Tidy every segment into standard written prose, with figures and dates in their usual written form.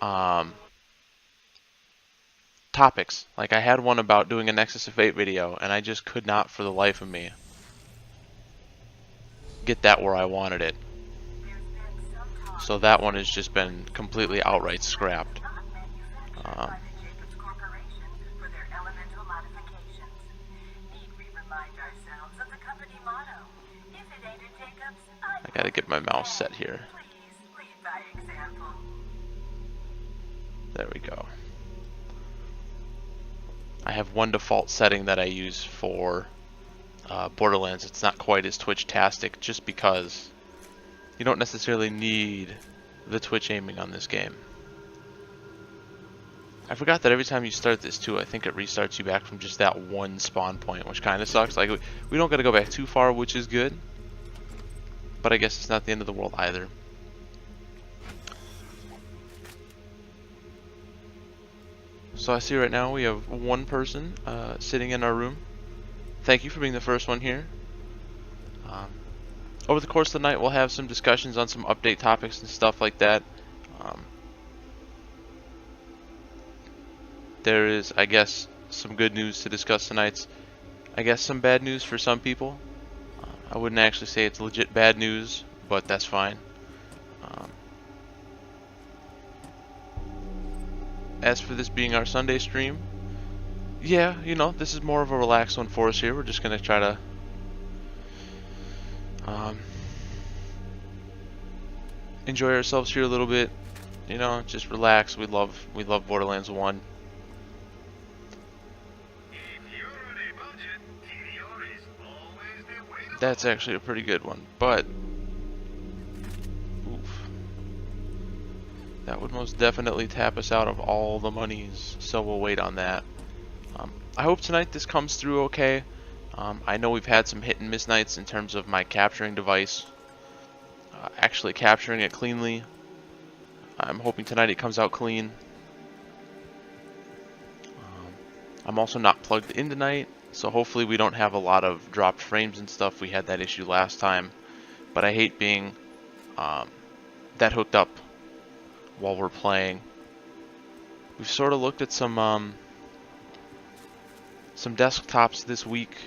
um, topics. Like I had one about doing a Nexus of Fate video, and I just could not for the life of me get that where I wanted it. So that one has just been completely outright scrapped. Um, I gotta get my mouse set here. There we go. I have one default setting that I use for Borderlands. It's not quite as Twitch-tastic just because you don't necessarily need the Twitch aiming on this game. I forgot that every time you start this too, I think it restarts you back from just that one spawn point, which kind of sucks. Like we don't gotta go back too far, which is good. But I guess it's not the end of the world either. So I see right now we have one person sitting in our room. Thank you for being the first one here. Over the course of the night, we'll have some discussions on some update topics and stuff like that. There is, I guess, some good news to discuss tonight. I guess some bad news for some people. I wouldn't actually say it's legit bad news, but that's fine. As for this being our Sunday stream, yeah, you know, this is more of a relaxed one for us here. We're just gonna try to enjoy ourselves here a little bit. You know, just relax. We love Borderlands 1. That's actually a pretty good one, but oof, that would most definitely tap us out of all the monies, so we'll wait on that. I hope tonight this comes through okay. I know we've had some hit and miss nights in terms of my capturing device actually capturing it cleanly. I'm hoping tonight it comes out clean. I'm also not plugged in tonight, so hopefully we don't have a lot of dropped frames and stuff. We had that issue last time, but I hate being that hooked up while we're playing. We've sort of looked at some desktops this week.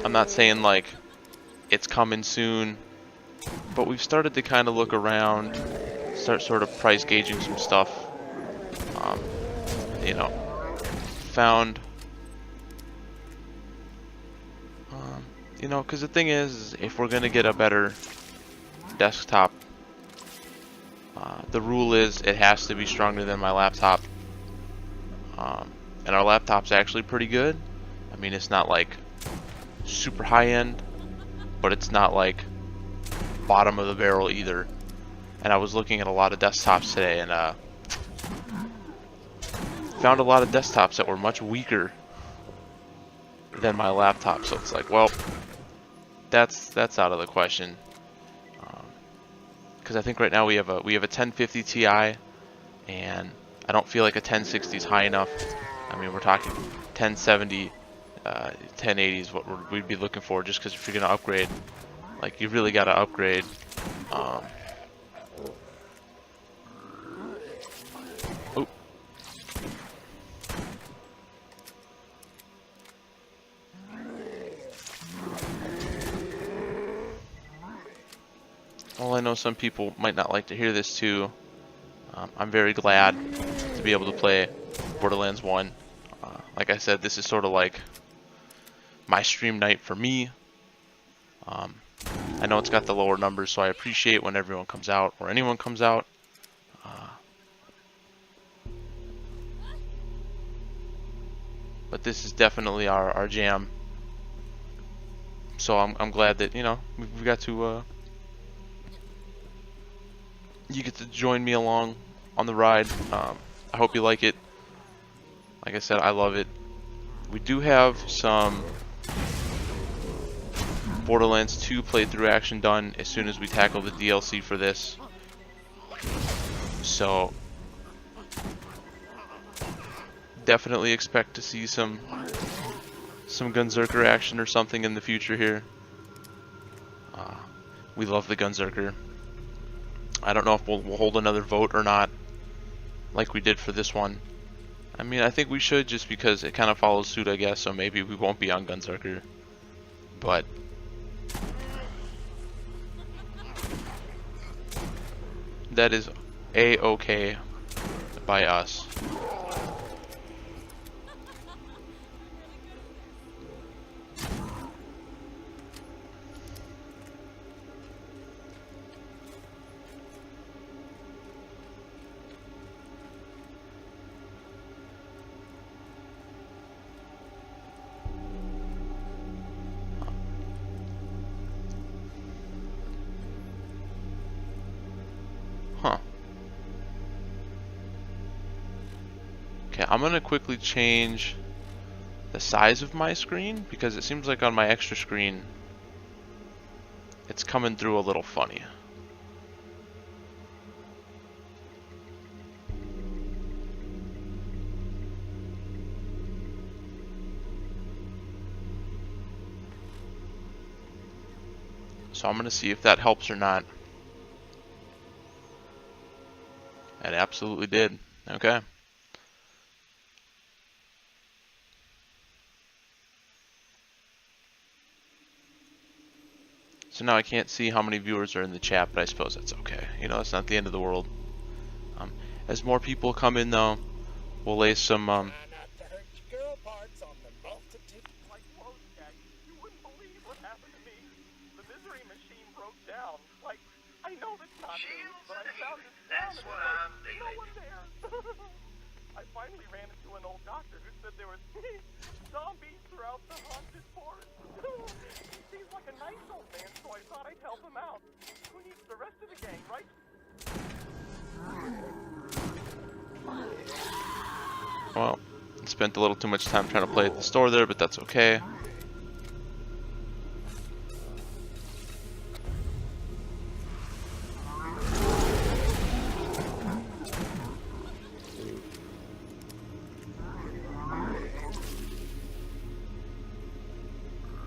I'm not saying like it's coming soon, but we've started to kind of look around, start sort of price gauging some stuff. You know, found, you know, because the thing is, if we're gonna get a better desktop, the rule is it has to be stronger than my laptop. And our laptop's actually pretty good. I mean, it's not like super high end, but it's not like bottom of the barrel either. And I was looking at a lot of desktops today, and found a lot of desktops that were much weaker than my laptop. So it's like, well, that's out of the question. Because I think right now we have a 1050 Ti, and I don't feel like a 1060 is high enough. I mean, we're talking 1070, 1080 is what we'd be looking for, just because if you're going to upgrade, like, you really got to upgrade. Oh. Well, I know some people might not like to hear this too. I'm very glad to be able to play Borderlands 1. Like I said, this is sort of like my stream night for me. I know it's got the lower numbers, so I appreciate when everyone comes out, or anyone comes out. But this is definitely our jam. So I'm glad that, you know, we got to, you get to join me along on the ride. I hope you like it. Like I said, I love it. We do have some Borderlands 2 playthrough action done as soon as we tackle the DLC for this. So definitely expect to see some Gunzerker action or something in the future here. We love the Gunzerker. I don't know if we'll hold another vote or not, like we did for this one. I mean, I think we should, just because it kind of follows suit, I guess, so maybe we won't be on Gunsucker. But that is A-okay by us. Huh. Okay, I'm gonna quickly change the size of my screen, because it seems like on my extra screen it's coming through a little funny. So I'm gonna see if that helps or not. It absolutely did. Okay. So now I can't see how many viewers are in the chat, but I suppose that's okay. You know, it's not the end of the world. As more people come in, though, we'll lay some. I finally ran into an old doctor who said there was zombies throughout the haunted forest. He seems like a nice old man, so I thought I'd help him out. Who needs the rest of the gang, right? Well, I spent a little too much time trying to play at the store there, but that's okay.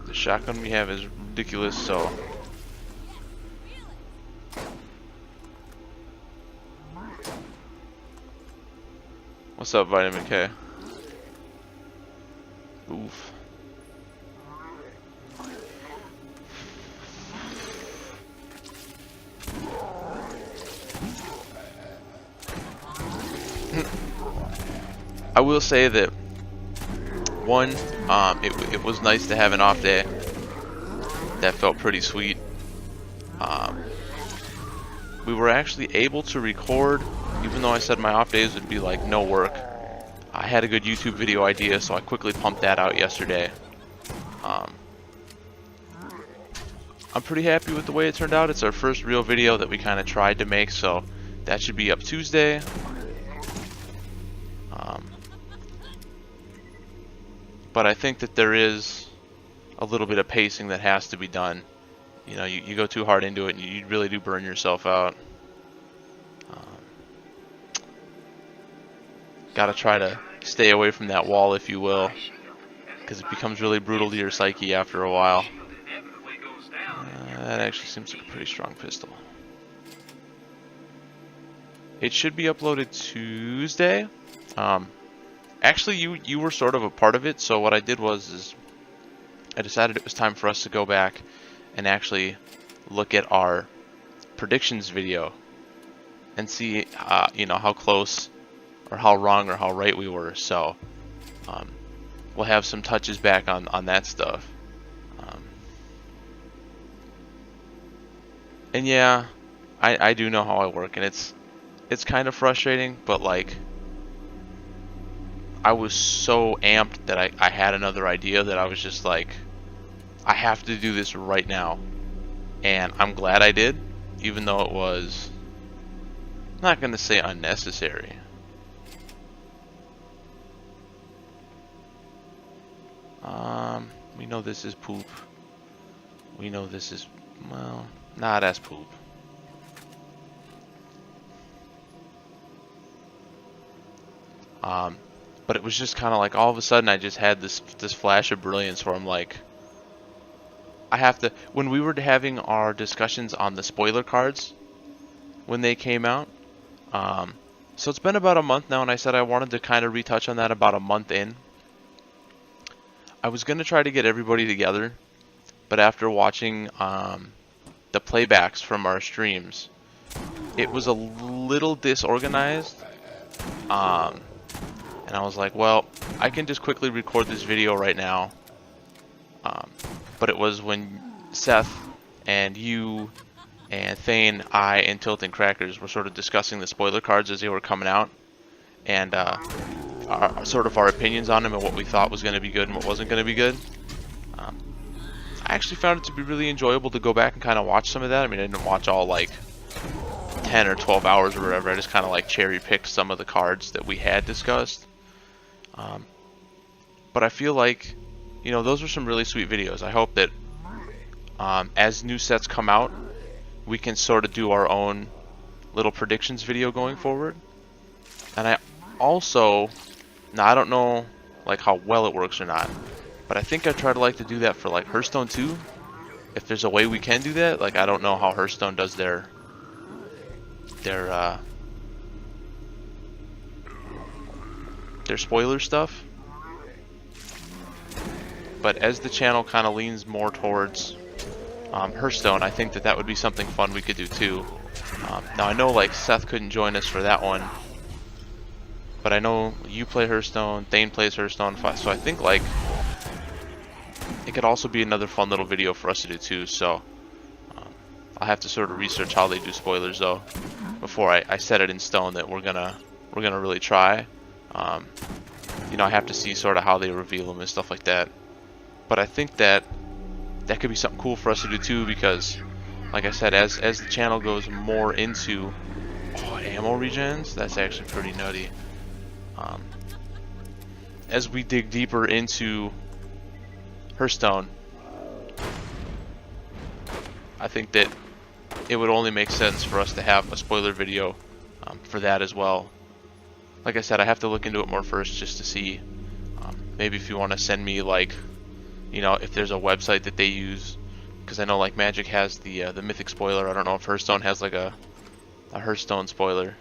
The shotgun we have is ridiculous, so what's up, Vitamin K? Oof. I will say that one, it was nice to have an off day. That felt pretty sweet. We were actually able to record, even though I said my off days would be like no work. I had a good YouTube video idea, so I quickly pumped that out yesterday. I'm pretty happy with the way it turned out. It's our first real video that we kind of tried to make, so that should be up Tuesday. But I think that there is a little bit of pacing that has to be done. You know, you go too hard into it and you really do burn yourself out. Gotta try to stay away from that wall, if you will, because it becomes really brutal to your psyche after a while. That actually seems like a pretty strong pistol. It should be uploaded Tuesday. Actually, you were sort of a part of it, so what I did was I decided it was time for us to go back and actually look at our predictions video and see, you know, how close or how wrong or how right we were. So we'll have some touches back on that stuff. And yeah, I do know how I work, and it's kind of frustrating, but like, I was so amped that I had another idea that I was just like, I have to do this right now. And I'm glad I did, even though it was, I'm not going to say unnecessary. We know this is poop. We know this is, well, not as poop. But it was just kind of like all of a sudden I just had this flash of brilliance where I'm like, I have to, when we were having our discussions on the spoiler cards, when they came out. Um, so it's been about a month now, and I said I wanted to kind of retouch on that about a month in. I was going to try to get everybody together, but after watching the playbacks from our streams, it was a little disorganized. Um, and I was like, well, I can just quickly record this video right now. But it was when Seth and you and Thane, I, and Tilton Crackers were sort of discussing the spoiler cards as they were coming out, and our opinions on them and what we thought was going to be good and what wasn't going to be good. Um, I actually found it to be really enjoyable to go back and kind of watch some of that. I mean, I didn't watch all like 10 or 12 hours or whatever. I just kind of like cherry picked some of the cards that we had discussed. But I feel like, you know, those were some really sweet videos. I hope that as new sets come out, we can sort of do our own little predictions video going forward. And I also, now I don't know like how well it works or not, but I think I try to like to do that for like Hearthstone too. If there's a way we can do that, like I don't know how Hearthstone does their spoiler stuff. But as the channel kind of leans more towards Hearthstone, I think that that would be something fun we could do too. Now I know like Seth couldn't join us for that one, but I know you play Hearthstone, Thane plays Hearthstone, so I think like it could also be another fun little video for us to do too. So I'll have to sort of research how they do spoilers though before I set it in stone that we're gonna really try. You know, I have to see sort of how they reveal them and stuff like that. But I think that that could be something cool for us to do too, because like I said, as the channel goes more into ammo regens, that's actually pretty nutty. As we dig deeper into Hearthstone, I think that it would only make sense for us to have a spoiler video for that as well. Like I said, I have to look into it more first just to see. Maybe if you want to send me like, you know, if there's a website that they use, because I know like Magic has the Mythic spoiler. I don't know if Hearthstone has like a Hearthstone spoiler.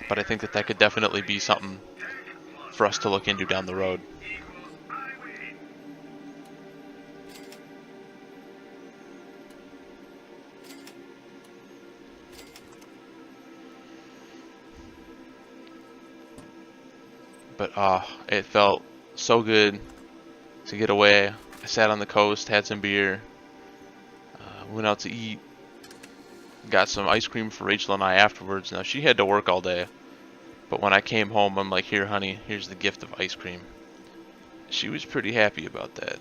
But I think that that could definitely be something for us to look into down the road. But it felt so good to get away. I sat on the coast, had some beer, went out to eat, got some ice cream for Rachel and I afterwards. Now she had to work all day, but when I came home, I'm like, here honey, here's the gift of ice cream. She was pretty happy about that.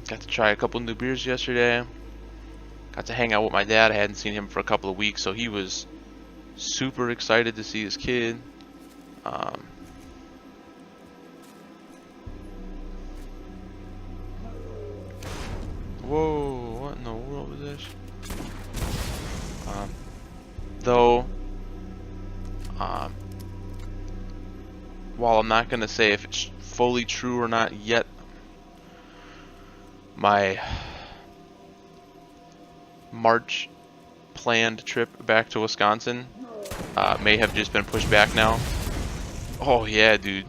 Got to try a couple new beers yesterday. Got to hang out with my dad. I hadn't seen him for a couple of weeks, so he was super excited to see his kid. Whoa, what in the world was this? Though, while I'm not going to say if it's fully true or not yet, my March planned trip back to Wisconsin may have just been pushed back now. Oh yeah, dude.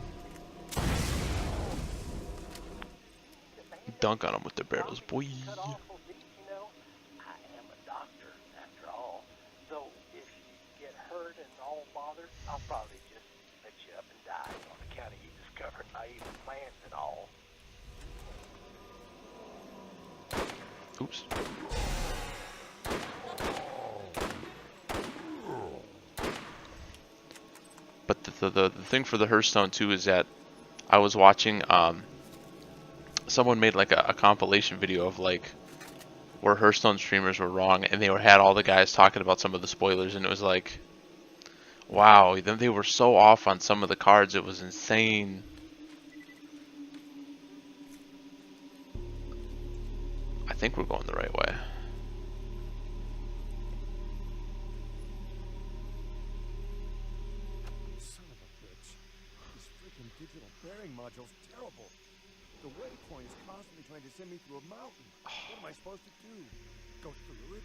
Dunk on him with the barrels, boy. I'll probably just let you up and die on account of you discovering my evil plans and all. Oops. But the thing for the Hearthstone too is that I was watching someone made like a compilation video of like where Hearthstone streamers were wrong, and they had all the guys talking about some of the spoilers, and it was like, wow, they were so off on some of the cards, it was insane. I think we're going the right way. Son of a bitch. This freaking digital bearing module's terrible. The waypoint is constantly trying to send me through a mountain. What am I supposed to do? go through it?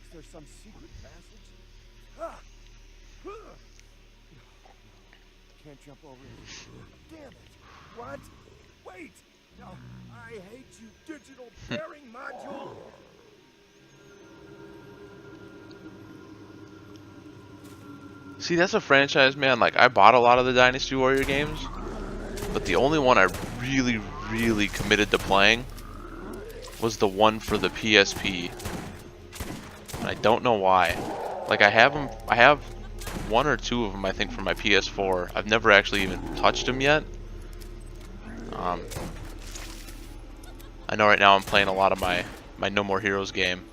Is there some secret passage? Ah! Can't jump over it. Damn it! What? Wait! No, I hate you, digital bearing module! See, that's a franchise, man. Like, I bought a lot of the Dynasty Warrior games, but the only one I really, really committed to playing was the one for the PSP. And I don't know why. Like, I have them, I have one or two of them, I think, for my PS4. I've never actually even touched them yet. I know right now I'm playing a lot of my No More Heroes game.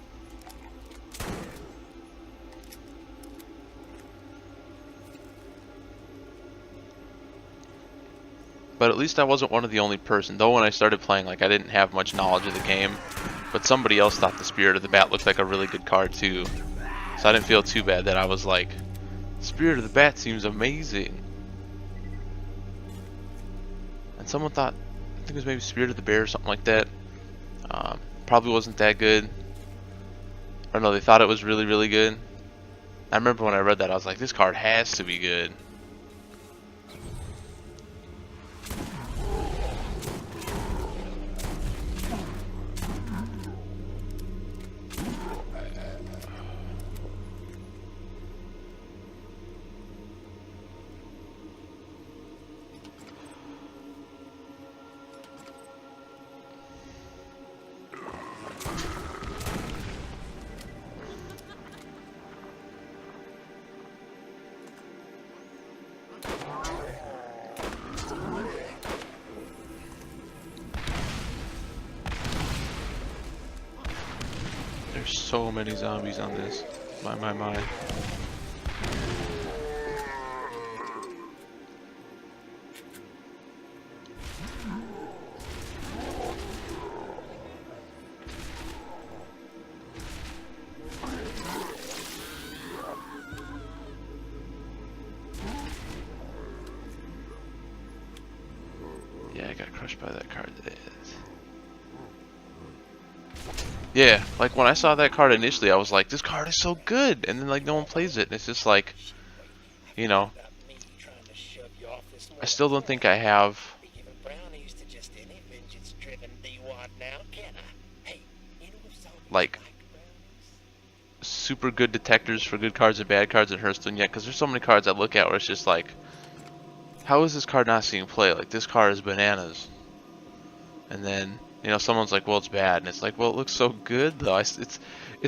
But at least I wasn't one of the only person. Though when I started playing, like, I didn't have much knowledge of the game. But somebody else thought the Spirit of the Bat looked like a really good card too. So I didn't feel too bad that I was like, Spirit of the Bat seems amazing. And someone thought, I think it was maybe Spirit of the Bear or something like that. Probably wasn't that good. Or no, they thought it was really, really good. I remember when I read that, I was like, this card has to be good. There's so many zombies on this. My. Yeah, I got crushed by that card. Yeah, like when I saw that card initially, I was like, this card is so good, and then like no one plays it, and it's just like, you know, I still don't think I have like super good detectors for good cards and bad cards in Hearthstone yet, because there's so many cards I look at where it's just like, how is this card not seeing play? Like, this card is bananas. And then, you know, someone's like, well, it's bad. And it's like, well, it looks so good, though. It's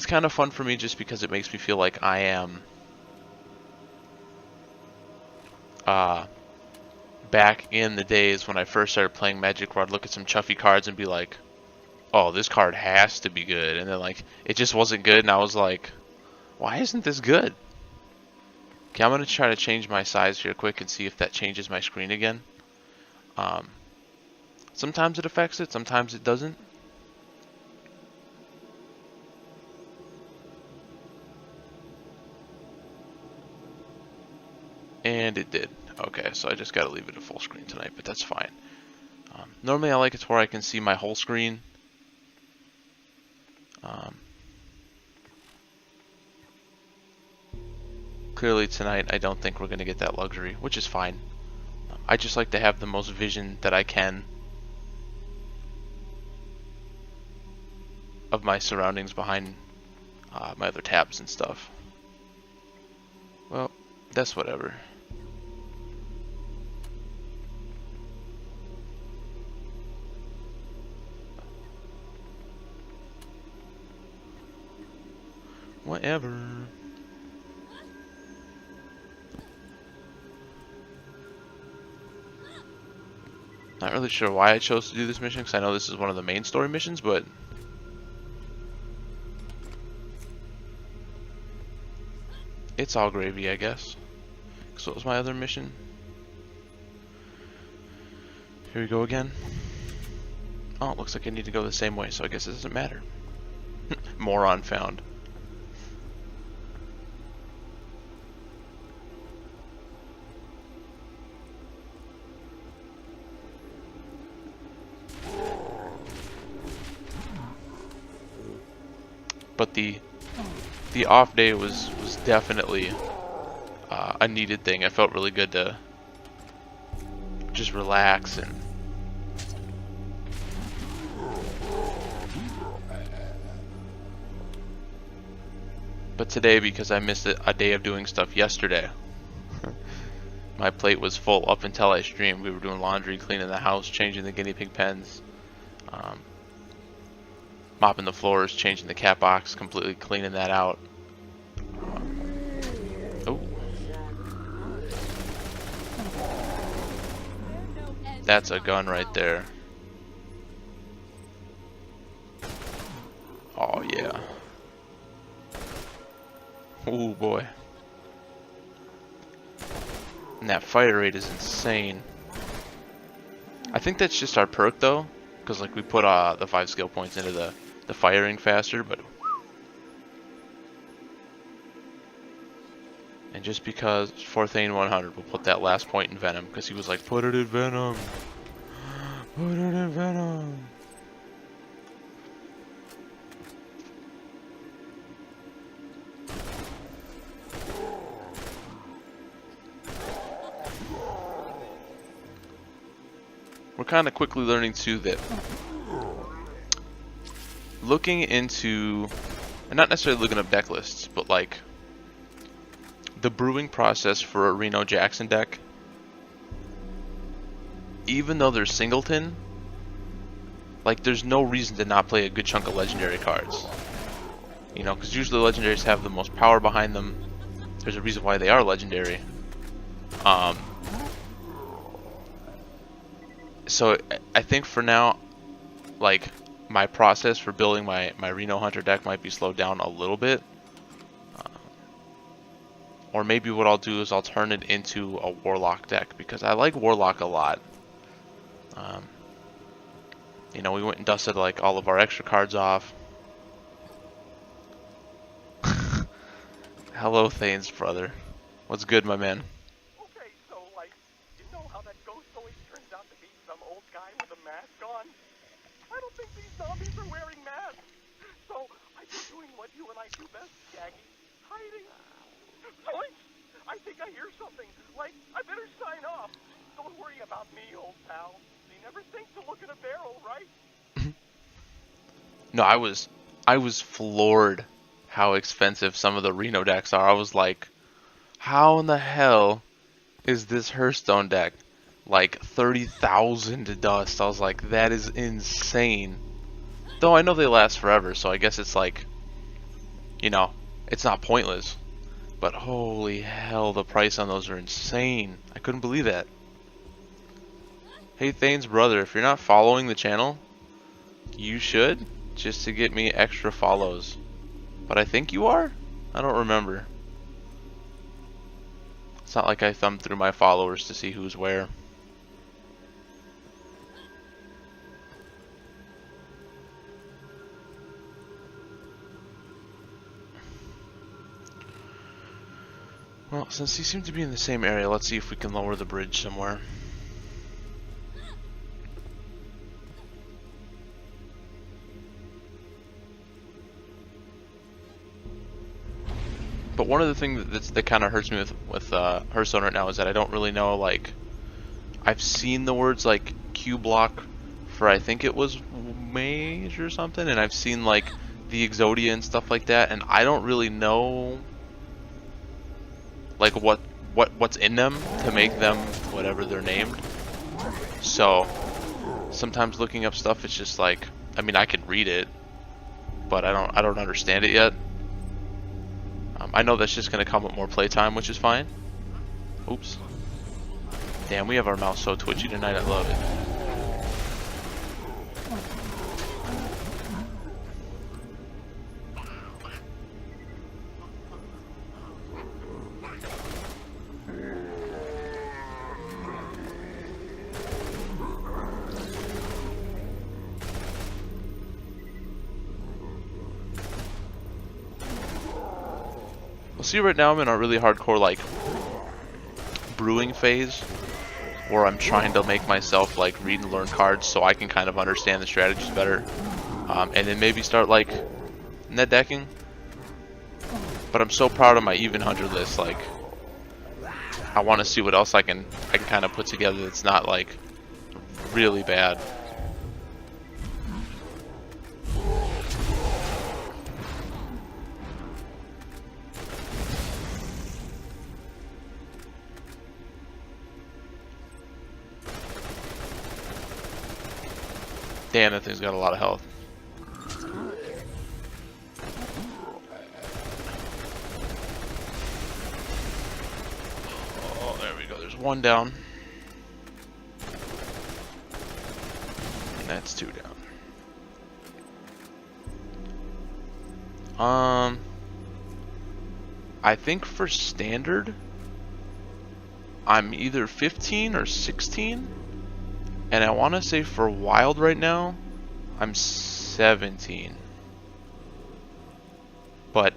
kind of fun for me just because it makes me feel like I am back in the days when I first started playing Magic, where I'd look at some chuffy cards and be like, oh, this card has to be good. And then, like, it just wasn't good. And I was like, why isn't this good? Okay, I'm going to try to change my size here quick and see if that changes my screen again. Sometimes it affects it, sometimes it doesn't. And it did. Okay, so I just got to leave it at full screen tonight, but that's fine. Normally I like it to where I can see my whole screen. Clearly tonight I don't think we're going to get that luxury, which is fine. I just like to have the most vision that I can of my surroundings behind my other tabs and stuff. Well, that's whatever. Whatever. Not really sure why I chose to do this mission, because I know this is one of the main story missions, but it's all gravy, I guess. So what was my other mission? Here we go again. Oh, it looks like I need to go the same way, so I guess it doesn't matter. Moron found. but the off day was definitely a needed thing. I felt really good to just relax and but today, because I missed a day of doing stuff yesterday, my plate was full up until I streamed. We were doing laundry, cleaning the house, changing the guinea pig pens, mopping the floors, changing the cat box, completely cleaning that out. Oh, that's a gun right there. Oh yeah. Oh boy. And that fire rate is insane. I think that's just our perk though, because like we put the 5 skill points into the firing faster, but and just because for Thane 100 we'll put that last point in Venom, because he was like, put it in Venom. Put it in Venom. We're kind of quickly learning too that looking into, and not necessarily looking up deck lists, but like the brewing process for a Reno Jackson deck, even though they're singleton, like there's no reason to not play a good chunk of legendary cards. You know, because usually legendaries have the most power behind them. There's a reason why they are legendary. So I think for now, like my process for building my Reno Hunter deck might be slowed down a little bit. Or maybe what I'll do is I'll turn it into a Warlock deck, because I like Warlock a lot. You know, we went and dusted like all of our extra cards off. Hello, Thane's brother. What's good, my man? Okay, so, like, you know how that ghost always turns out to be some old guy with a mask on? I don't think these zombies are wearing masks. So, I'm just doing what you and I do best, Shaggy. Hiding. Zoinks! I think I hear something. Like, I better sign off. Don't worry about me, old pal. You never think to look in a barrel, right? No, I was floored how expensive some of the Reno decks are. I was like, how in the hell is this Hearthstone deck like 30,000 dust? I was like, that is insane. Though I know they last forever, so I guess it's like, you know, it's not pointless. But holy hell, the price on those are insane. I couldn't believe that. Hey, Thane's brother, if you're not following the channel, you should, just to get me extra follows. But I think you are? I don't remember. It's not like I thumbed through my followers to see who's where. Well, since he seemed to be in the same area, let's see if we can lower the bridge somewhere. But one of the things that kind of hurts me with Hearthstone right now is that I don't really know, like, I've seen the words like Q block for, I think it was Mage or something, and I've seen like the Exodia and stuff like that, and I don't really know like what's in them to make them whatever they're named. So sometimes looking up stuff, it's just like, I mean, I can read it, but I don't understand it yet. I know that's just going to come with more playtime, which is fine. Oops. Damn, we have our mouse so twitchy tonight, I love it. Well, see, right now I'm in a really hardcore, like, brewing phase, where I'm trying to make myself, like, read and learn cards so I can kind of understand the strategies better. And then maybe start, like, net decking. But I'm so proud of my even 100 list. Like, I want to see what else I can kind of put together that's not like really bad. Damn, that thing's got a lot of health. Oh, there we go. There's one down. And that's two down. I think for standard, I'm either 15 or 16. And I want to say for wild right now, I'm 17. But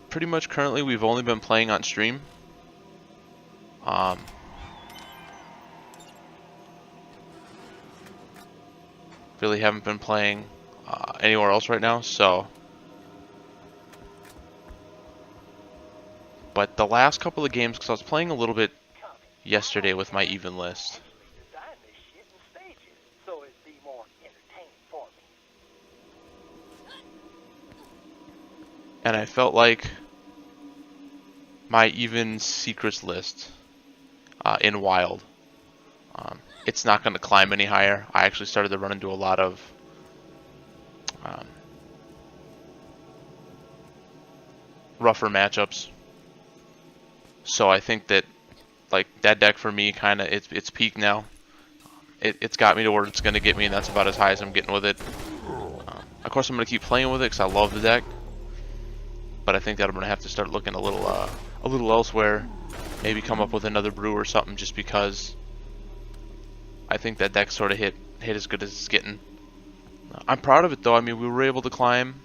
pretty much currently we've only been playing on stream. Really haven't been playing anywhere else right now, so. But the last couple of games, because I was playing a little bit yesterday with my even list. Design this shit in stages, so it'd be more entertaining for me. And I felt like my even secrets list in wild, it's not going to climb any higher. I actually started to run into a lot of rougher matchups. So I think that like that deck for me kind of it's peaked now. It's got me to where it's going to get me, and that's about as high as I'm getting with it. Of course, I'm going to keep playing with it because I love the deck. But I think that I'm going to have to start looking a little elsewhere. Maybe come up with another brew or something, just because I think that deck sort of hit as good as it's getting. I'm proud of it though. I mean, we were able to climb.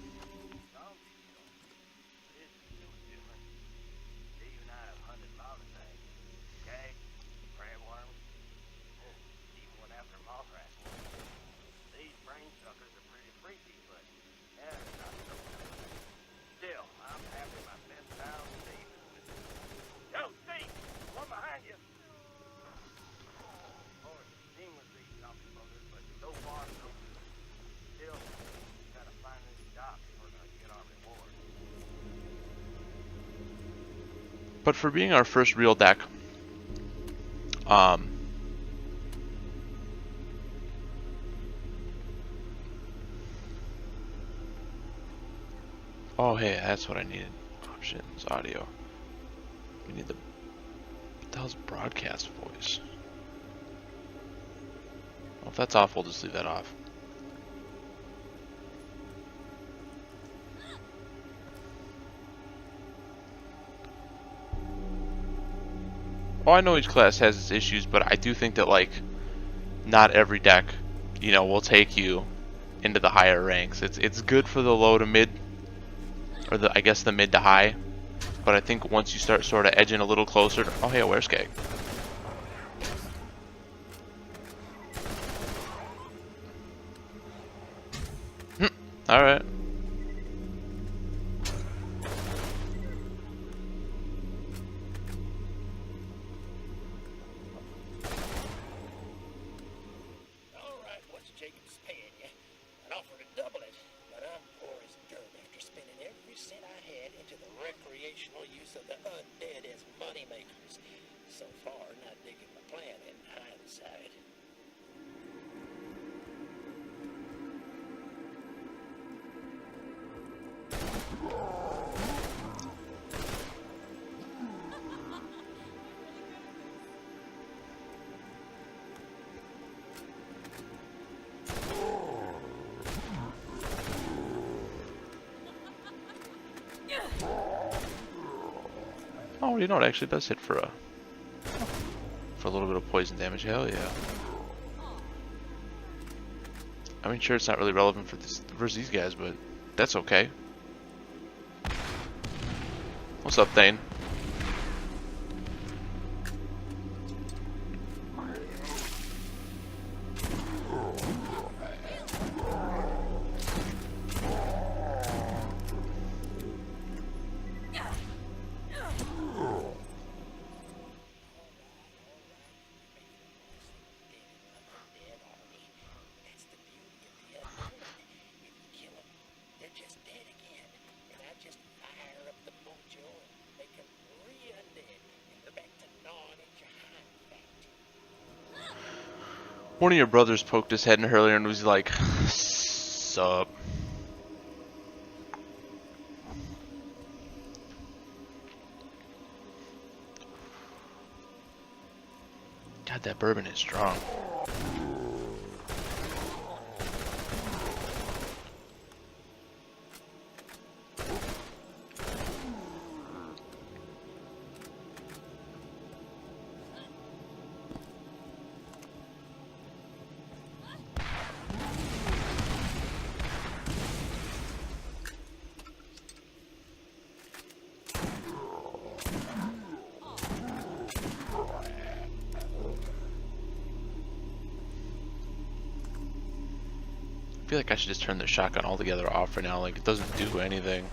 But for being our first real deck, oh hey, that's what I needed. Options, audio. We need what the hell's broadcast voice? Well, if that's off, we'll just leave that off. Oh, I know each class has its issues, but I do think that, like, not every deck, you know, will take you into the higher ranks. It's good for the low to mid, or I guess the mid to high. But I think once you start sort of edging a little closer to, oh hey, where's Keg? All right. Oh, you know, it actually does hit for a little bit of poison damage. Hell yeah. I mean, sure, it's not really relevant for versus these guys, but that's okay. What's up, Thane? One of your brothers poked his head in earlier and was like, "Sup?" God, that bourbon is strong. I feel like I should just turn the shotgun altogether off for now. Like, it doesn't do anything.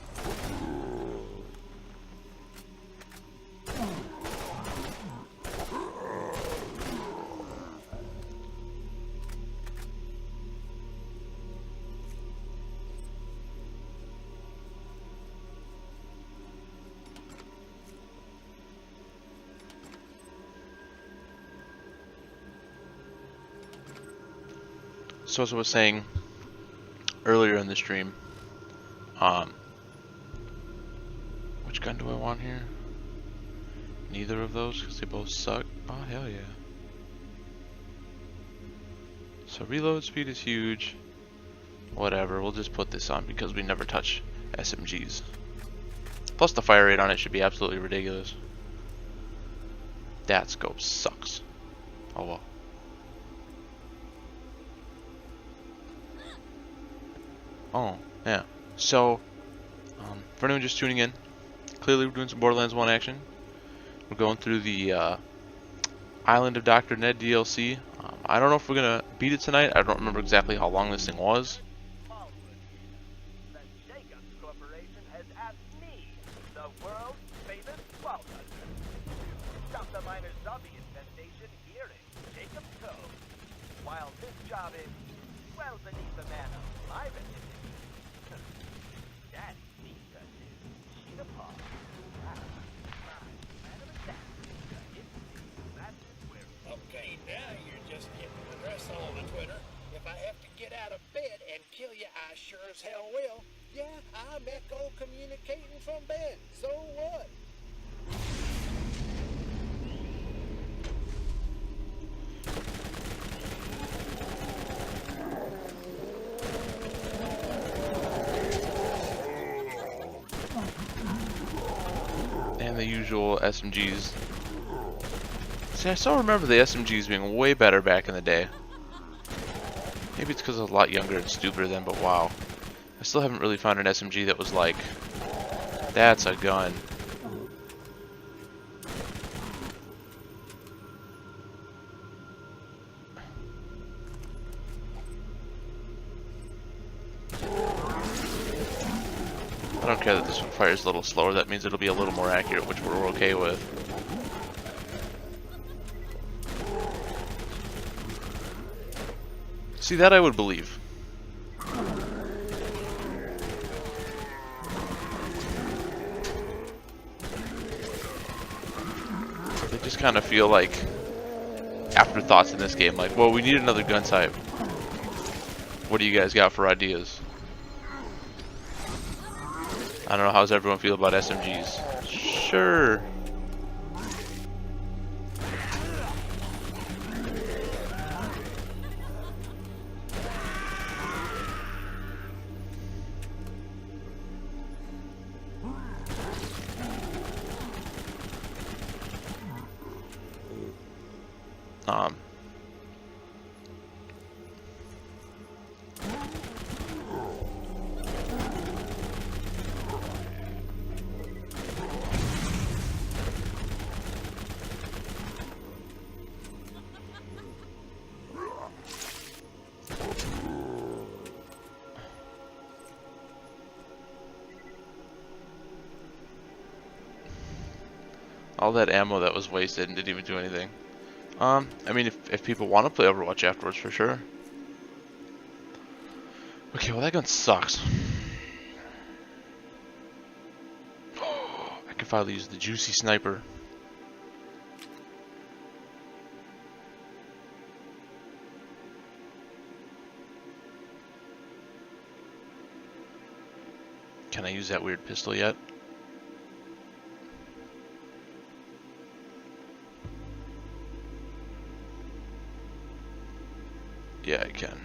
So as I was saying earlier in the stream, which gun do I want here? Neither of those, because they both suck. Oh, hell yeah. So reload speed is huge. Whatever, we'll just put this on because we never touch SMGs. Plus the fire rate on it should be absolutely ridiculous. That scope sucks. Oh well. Oh, yeah. So, for anyone just tuning in, clearly we're doing some Borderlands 1 action. We're going through the Island of Dr. Ned DLC. I don't know if we're going to beat it tonight. I don't remember exactly how long this thing was. The Jacobs Corporation has asked me, the world's famous vault hunter, to stop the minor zombie infestation here in Jacobs Cove. While this job is well beneath the man of my reputation, that secret is sheet apart. Okay, now you're just getting the dress all over Twitter. If I have to get out of bed and kill you, I sure as hell will. Yeah, I'm echo communicating from bed. So what? And the usual SMGs. See, I still remember the SMGs being way better back in the day. Maybe it's because I was a lot younger and stupider then, but wow. I still haven't really found an SMG that was like, that's a gun. I don't care that this one fires a little slower, that means it'll be a little more accurate, which we're okay with. See, that I would believe. They just kind of feel like afterthoughts in this game, like, well, we need another gun type. What do you guys got for ideas? I don't know, how's everyone feel about SMGs? Sure. All that ammo that was wasted and didn't even do anything. I mean, if people want to play Overwatch afterwards, for sure. Okay, well that gun sucks. I can finally use the juicy sniper. Can I use that weird pistol yet? Yeah, I can.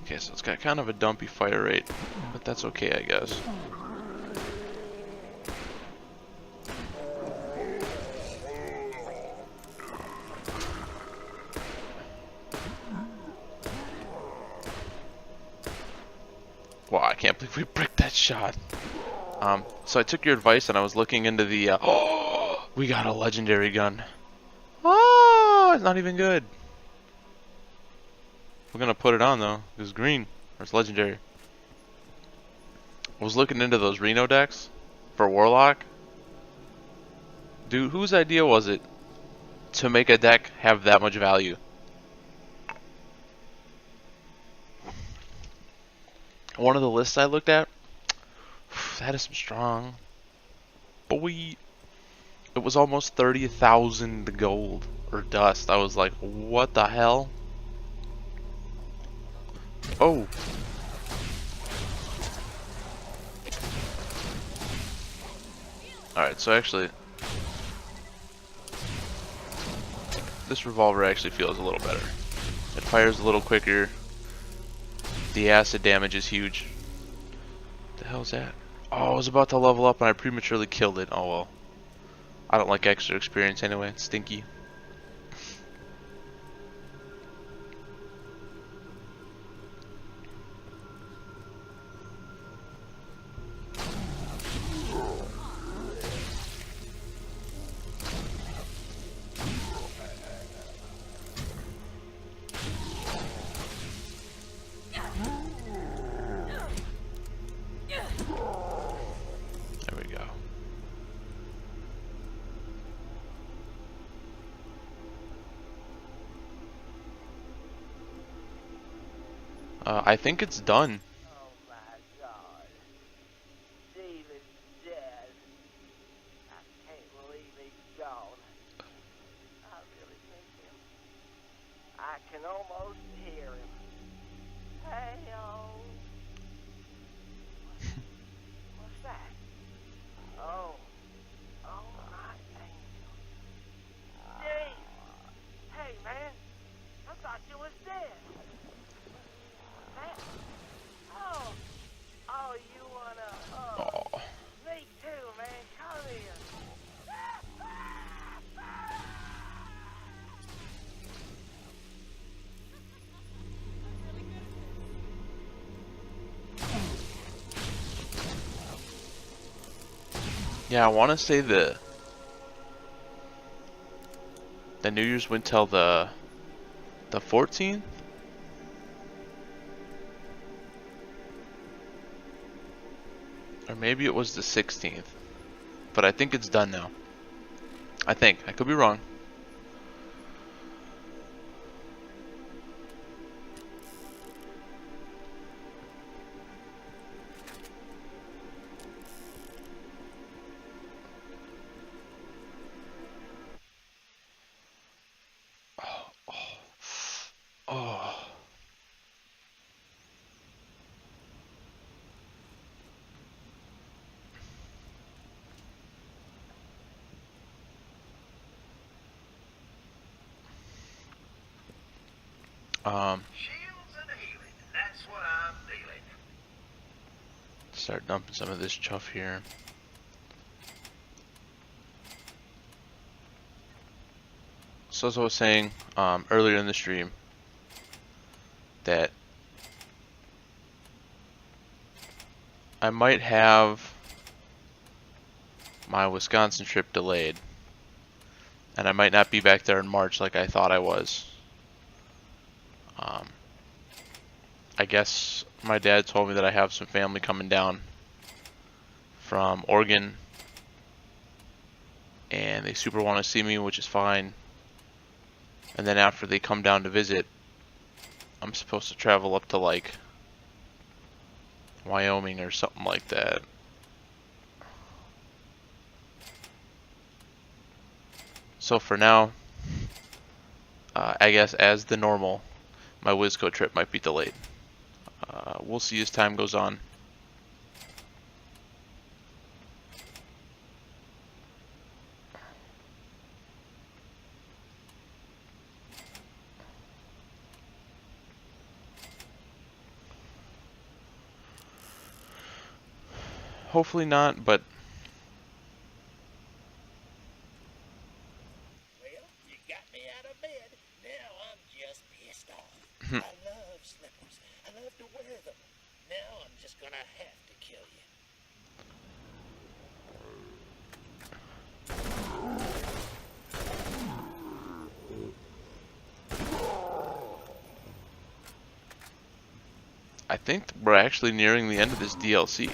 Okay, so it's got kind of a dumpy fire rate, but that's okay, I guess. Wow, I can't believe we bricked that shot. So I took your advice and I was looking into the, oh, we got a legendary gun. Oh, it's not even good. We're gonna put it on though. It's green, or it's legendary. I was looking into those Reno decks for Warlock. Dude, whose idea was it to make a deck have that much value? One of the lists I looked at, that is some strong. Boy, it was almost 30,000 gold or dust. I was like, what the hell? Oh. Alright, so actually, this revolver actually feels a little better. It fires a little quicker. The acid damage is huge. What the hell's that? Oh, I was about to level up and I prematurely killed it. Oh well. I don't like extra experience anyway. It's stinky. There we go. I think it's done. Oh my God. David's dead. I can't believe he's gone. I really miss him. I can almost hear him. Hey, oh. What's that? Oh. Oh, my angel. Dave! Hey, man. I thought you was dead. That? Oh. Oh, you wanna... Oh. Oh. Me too, man. Come here. Yeah, I want to say the New Year's went till the 14th. Or maybe it was the 16th. But I think it's done now. I think. I could be wrong. Oh. Shields and healing, that's what I'm feeling. Start dumping some of this chuff here. So as I was saying earlier in the stream, that I might have my Wisconsin trip delayed, and I might not be back there in March like I thought I was. I guess my dad told me that I have some family coming down from Oregon, and they super want to see me, which is fine. And then after they come down to visit, I'm supposed to travel up to like Wyoming or something like that. So for now, I guess as the normal, my Wisco trip might be delayed. We'll see as time goes on. Hopefully not, but Well, you got me out of bed. Now I'm just pissed off. I love slippers. I love to wear them. Now I'm just gonna have to kill you. I think we're actually nearing the end of this DLC.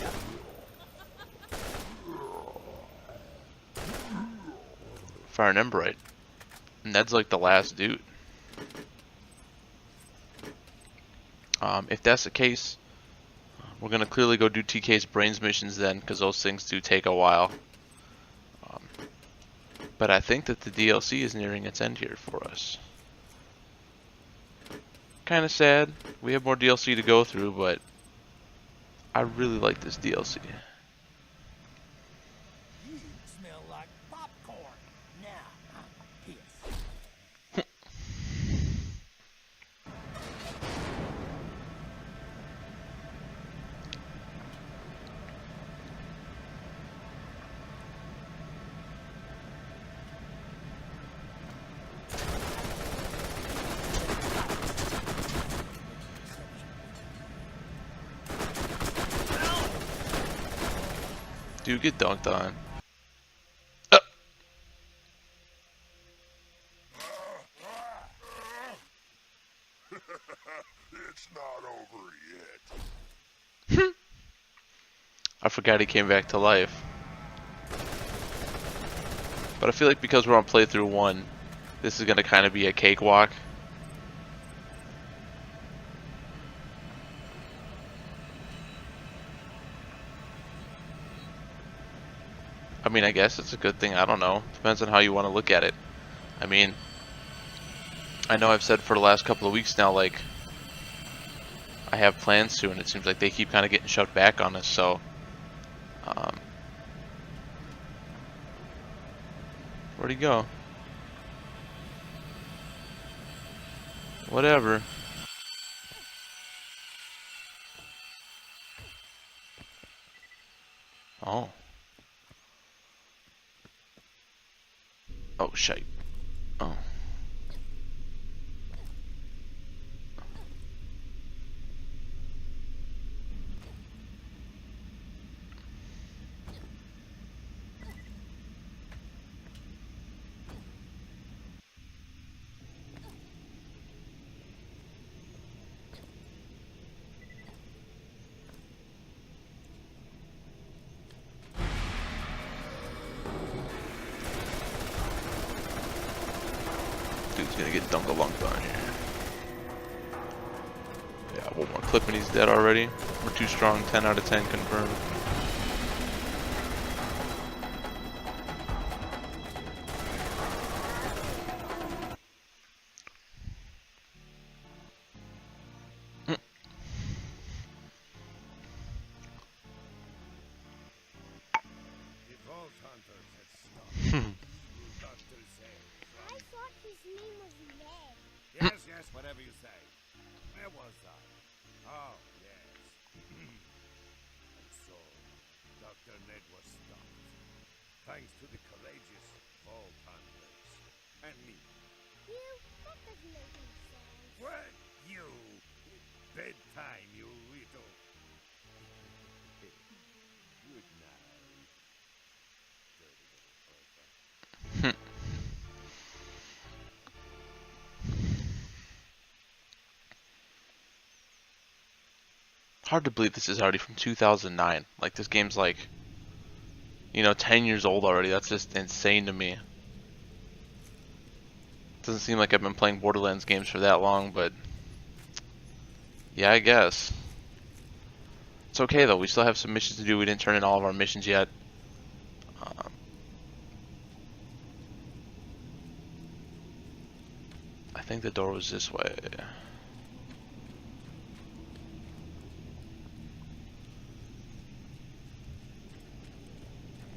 If I remember right. And Ned's like the last dude. If that's the case, we're going to clearly go do TK's Brains missions then, because those things do take a while. But I think that the DLC is nearing its end here for us. Kind of sad. We have more DLC to go through, but I really like this DLC. You smell like popcorn. Now I'm pissed. Dude, get dunked on. It's not over yet. I forgot he came back to life. But I feel like because we're on playthrough 1, this is going to kind of be a cakewalk. I mean, I guess it's a good thing. I don't know. Depends on how you want to look at it. I mean, I know I've said for the last couple of weeks now, like, I have plans to, and it seems like they keep kind of getting shoved back on us, so... where'd he go? Whatever. Oh. Oh, shite. Oh. Dude's gonna get dunk-a-lunked on here. Yeah, one more clip and he's dead already. We're too strong, 10 out of 10 confirmed. The Vault Hunters had stopped. Dr. Zen. I thought his name was Ned. Yes, yes, whatever you say. Where was I? Oh, yes. And so, Dr. Ned was stopped. Thanks to the courageous Vault Hunters. And me. You? That doesn't make any sense. What? You? Bedtime, you little... Good night. Dirty little pervert. Hard to believe this is already from 2009. Like, this game's like you know, 10 years old already. That's just insane to me. Doesn't seem like I've been playing Borderlands games for that long, but yeah, I guess. It's okay though, we still have some missions to do. We didn't turn in all of our missions yet. I think the door was this way.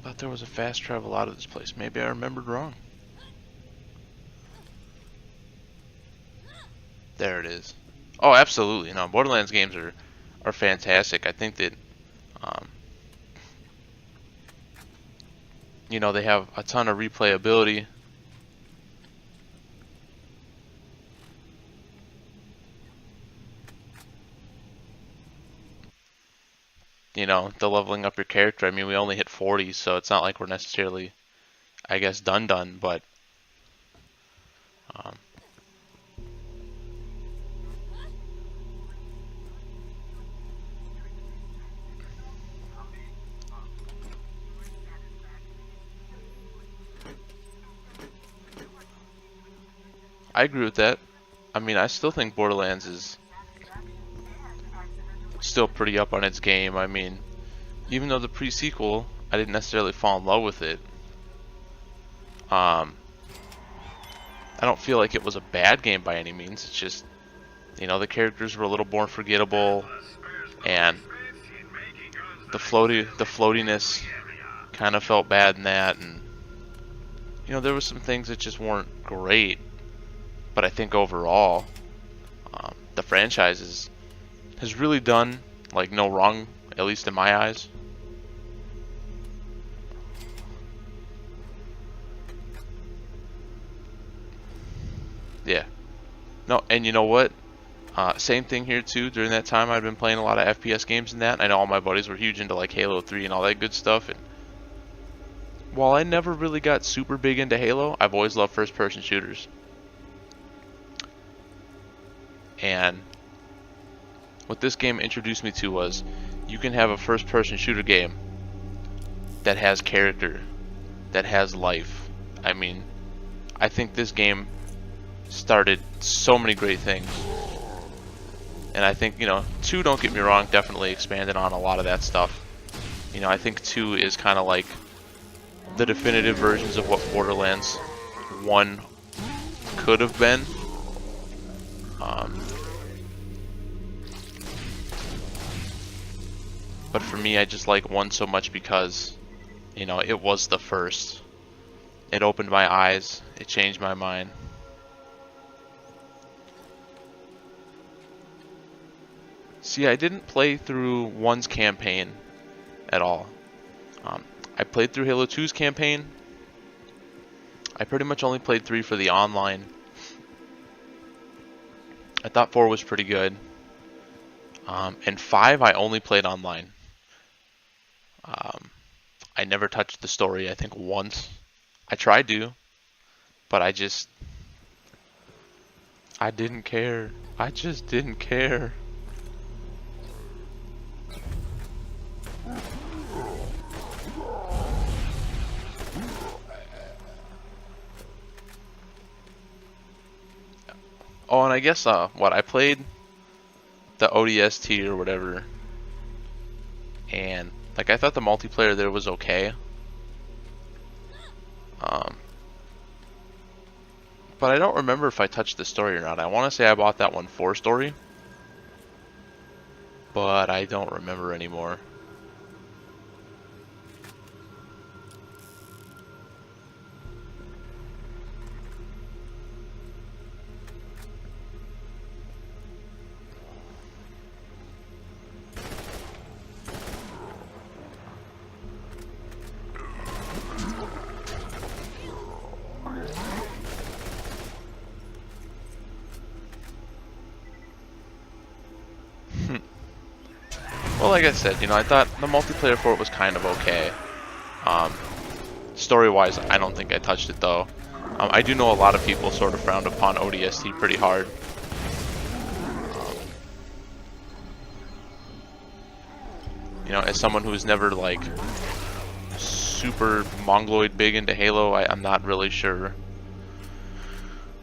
Thought there was a fast travel out of this place. Maybe I remembered wrong. There it is. Oh, absolutely. No, Borderlands games are fantastic. I think that you know, they have a ton of replayability. You know, the leveling up your character. I mean, we only hit 40, so it's not like we're necessarily, I guess, done, but I agree with that. I mean, I still think Borderlands is still pretty up on its game. I mean, even though the pre-sequel, I didn't necessarily fall in love with it. I don't feel like it was a bad game by any means. It's just, you know, the characters were a little more forgettable, and the floatiness kind of felt bad in that, and you know, there were some things that just weren't great. But I think overall, the franchise has really done like no wrong, at least in my eyes. Yeah. No, and you know what? Same thing here too. During that time, I'd been playing a lot of FPS games and that. I know all my buddies were huge into like Halo 3 and all that good stuff. And while I never really got super big into Halo, I've always loved first-person shooters. And what this game introduced me to was, you can have a first-person shooter game that has character, that has life. I mean, I think this game started so many great things. And I think, you know, 2, don't get me wrong, definitely expanded on a lot of that stuff. You know, I think 2 is kind of like the definitive versions of what Borderlands 1 could have been. But for me, I just like 1 so much because, you know, it was the first. It opened my eyes. It changed my mind. See, I didn't play through 1's campaign at all. I played through Halo 2's campaign. I pretty much only played 3 for the online. I thought 4 was pretty good. And 5 I only played online. I never touched the story, I think once. I tried to, but I didn't care. I just didn't care. Oh, and I guess, I played the ODST or whatever, and, like, I thought the multiplayer there was okay. But I don't remember if I touched the story or not. I want to say I bought that one for story, but I don't remember anymore. Well, like I said, you know, I thought the multiplayer for it was kind of okay. Story-wise, I don't think I touched it though. I do know a lot of people sort of frowned upon ODST pretty hard. You know, as someone who's never like super mongoloid big into Halo. I'm not really sure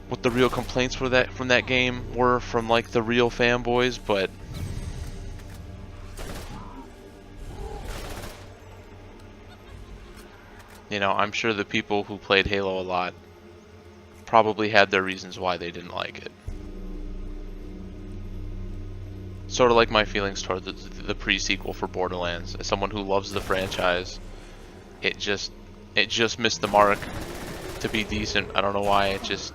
what the real complaints for that from that game were from like the real fanboys, but you know, I'm sure the people who played Halo a lot probably had their reasons why they didn't like it. Sort of like my feelings toward the pre-sequel for Borderlands. As someone who loves the franchise, it just missed the mark to be decent. I don't know why. It just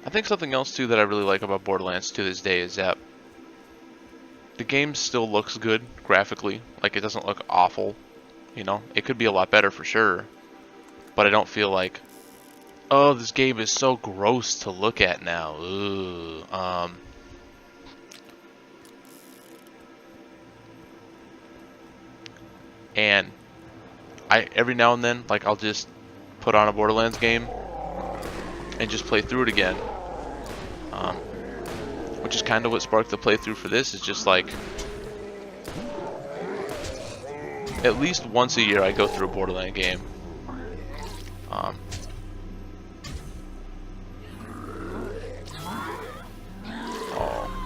I think something else too that I really like about Borderlands to this day is that the game still looks good graphically. Like, it doesn't look awful, you know? It could be a lot better for sure, but I don't feel like, oh, this game is so gross to look at now. Ugh. And every now and then, like, I'll just put on a Borderlands game and just play through it again. Which is kind of what sparked the playthrough for this, is just like, at least once a year I go through a Borderlands game. Oh,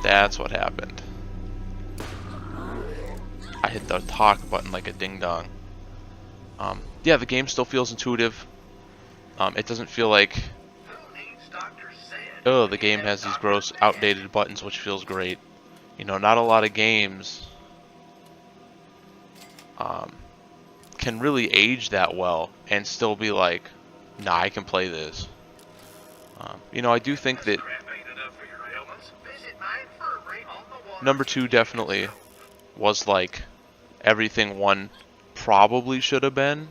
that's what happened. I hit the talk button like a ding-dong. Yeah, the game still feels intuitive. It doesn't feel like, oh, the game has these gross, outdated buttons, which feels great. You know, not a lot of games can really age that well and still be like, nah, I can play this. You know, I do think that number 2 definitely was like everything 1 probably should have been.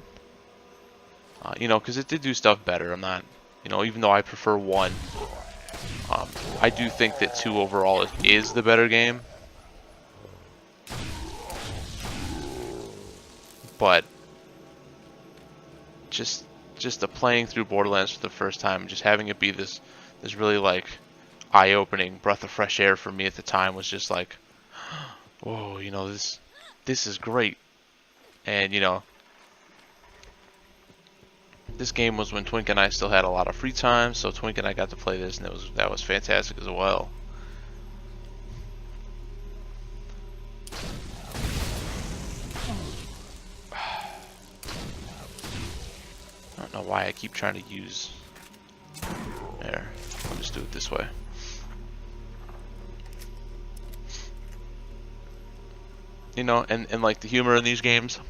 You know, because it did do stuff better. I'm not, you know, even though I prefer 1, I do think that 2 overall is the better game. But just the playing through Borderlands for the first time, just having it be this really like eye-opening breath of fresh air for me at the time was just like, whoa, you know, this is great. And you know, this game was when Twink and I still had a lot of free time, so Twink and I got to play this, and that was fantastic as well. I don't know why I keep trying to use... There, I'll just do it this way. You know, and like the humor in these games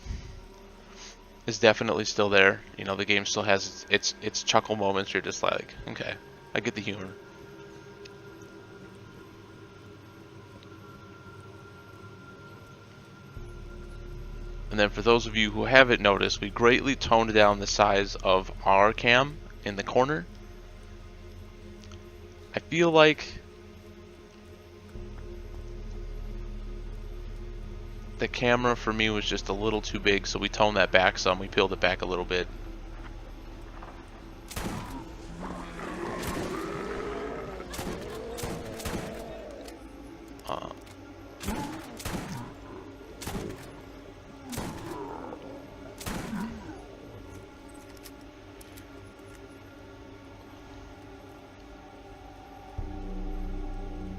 is definitely still there. You know, the game still has its chuckle moments. You're just like, okay, I get the humor. And then for those of you who haven't noticed, we greatly toned down the size of our cam in the corner. I feel like the camera for me was just a little too big, so we toned that back some. We peeled it back a little bit.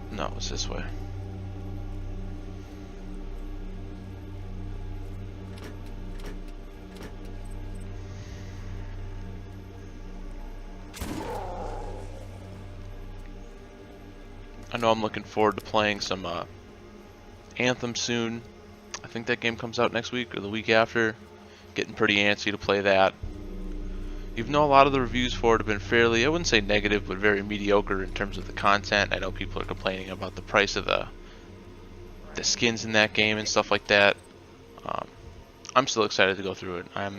No, it was this way. I know I'm looking forward to playing some Anthem soon. I think that game comes out next week or the week after. Getting pretty antsy to play that. Even though a lot of the reviews for it have been fairly, I wouldn't say negative, but very mediocre in terms of the content. I know people are complaining about the price of the skins in that game and stuff like that. I'm still excited to go through it. Now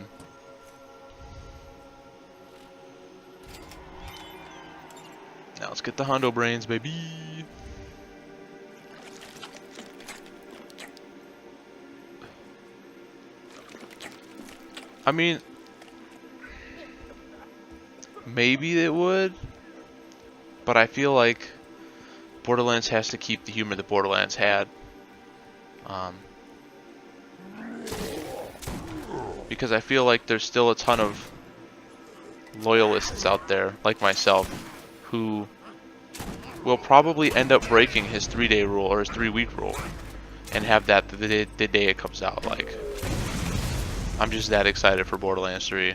let's get the Hondo brains, baby. I mean, maybe it would, but I feel like Borderlands has to keep the humor that Borderlands had. Because I feel like there's still a ton of loyalists out there, like myself, who will probably end up breaking his 3-day rule or his 3-week rule and have that the day it comes out. Like, I'm just that excited for Borderlands 3.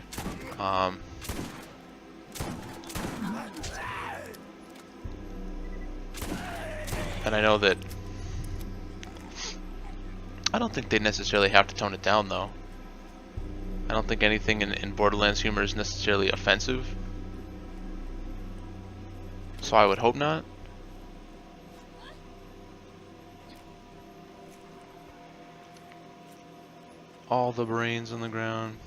And I know that I don't think they necessarily have to tone it down, though. I don't think anything in Borderlands humor is necessarily offensive. So I would hope not. All the brains on the ground.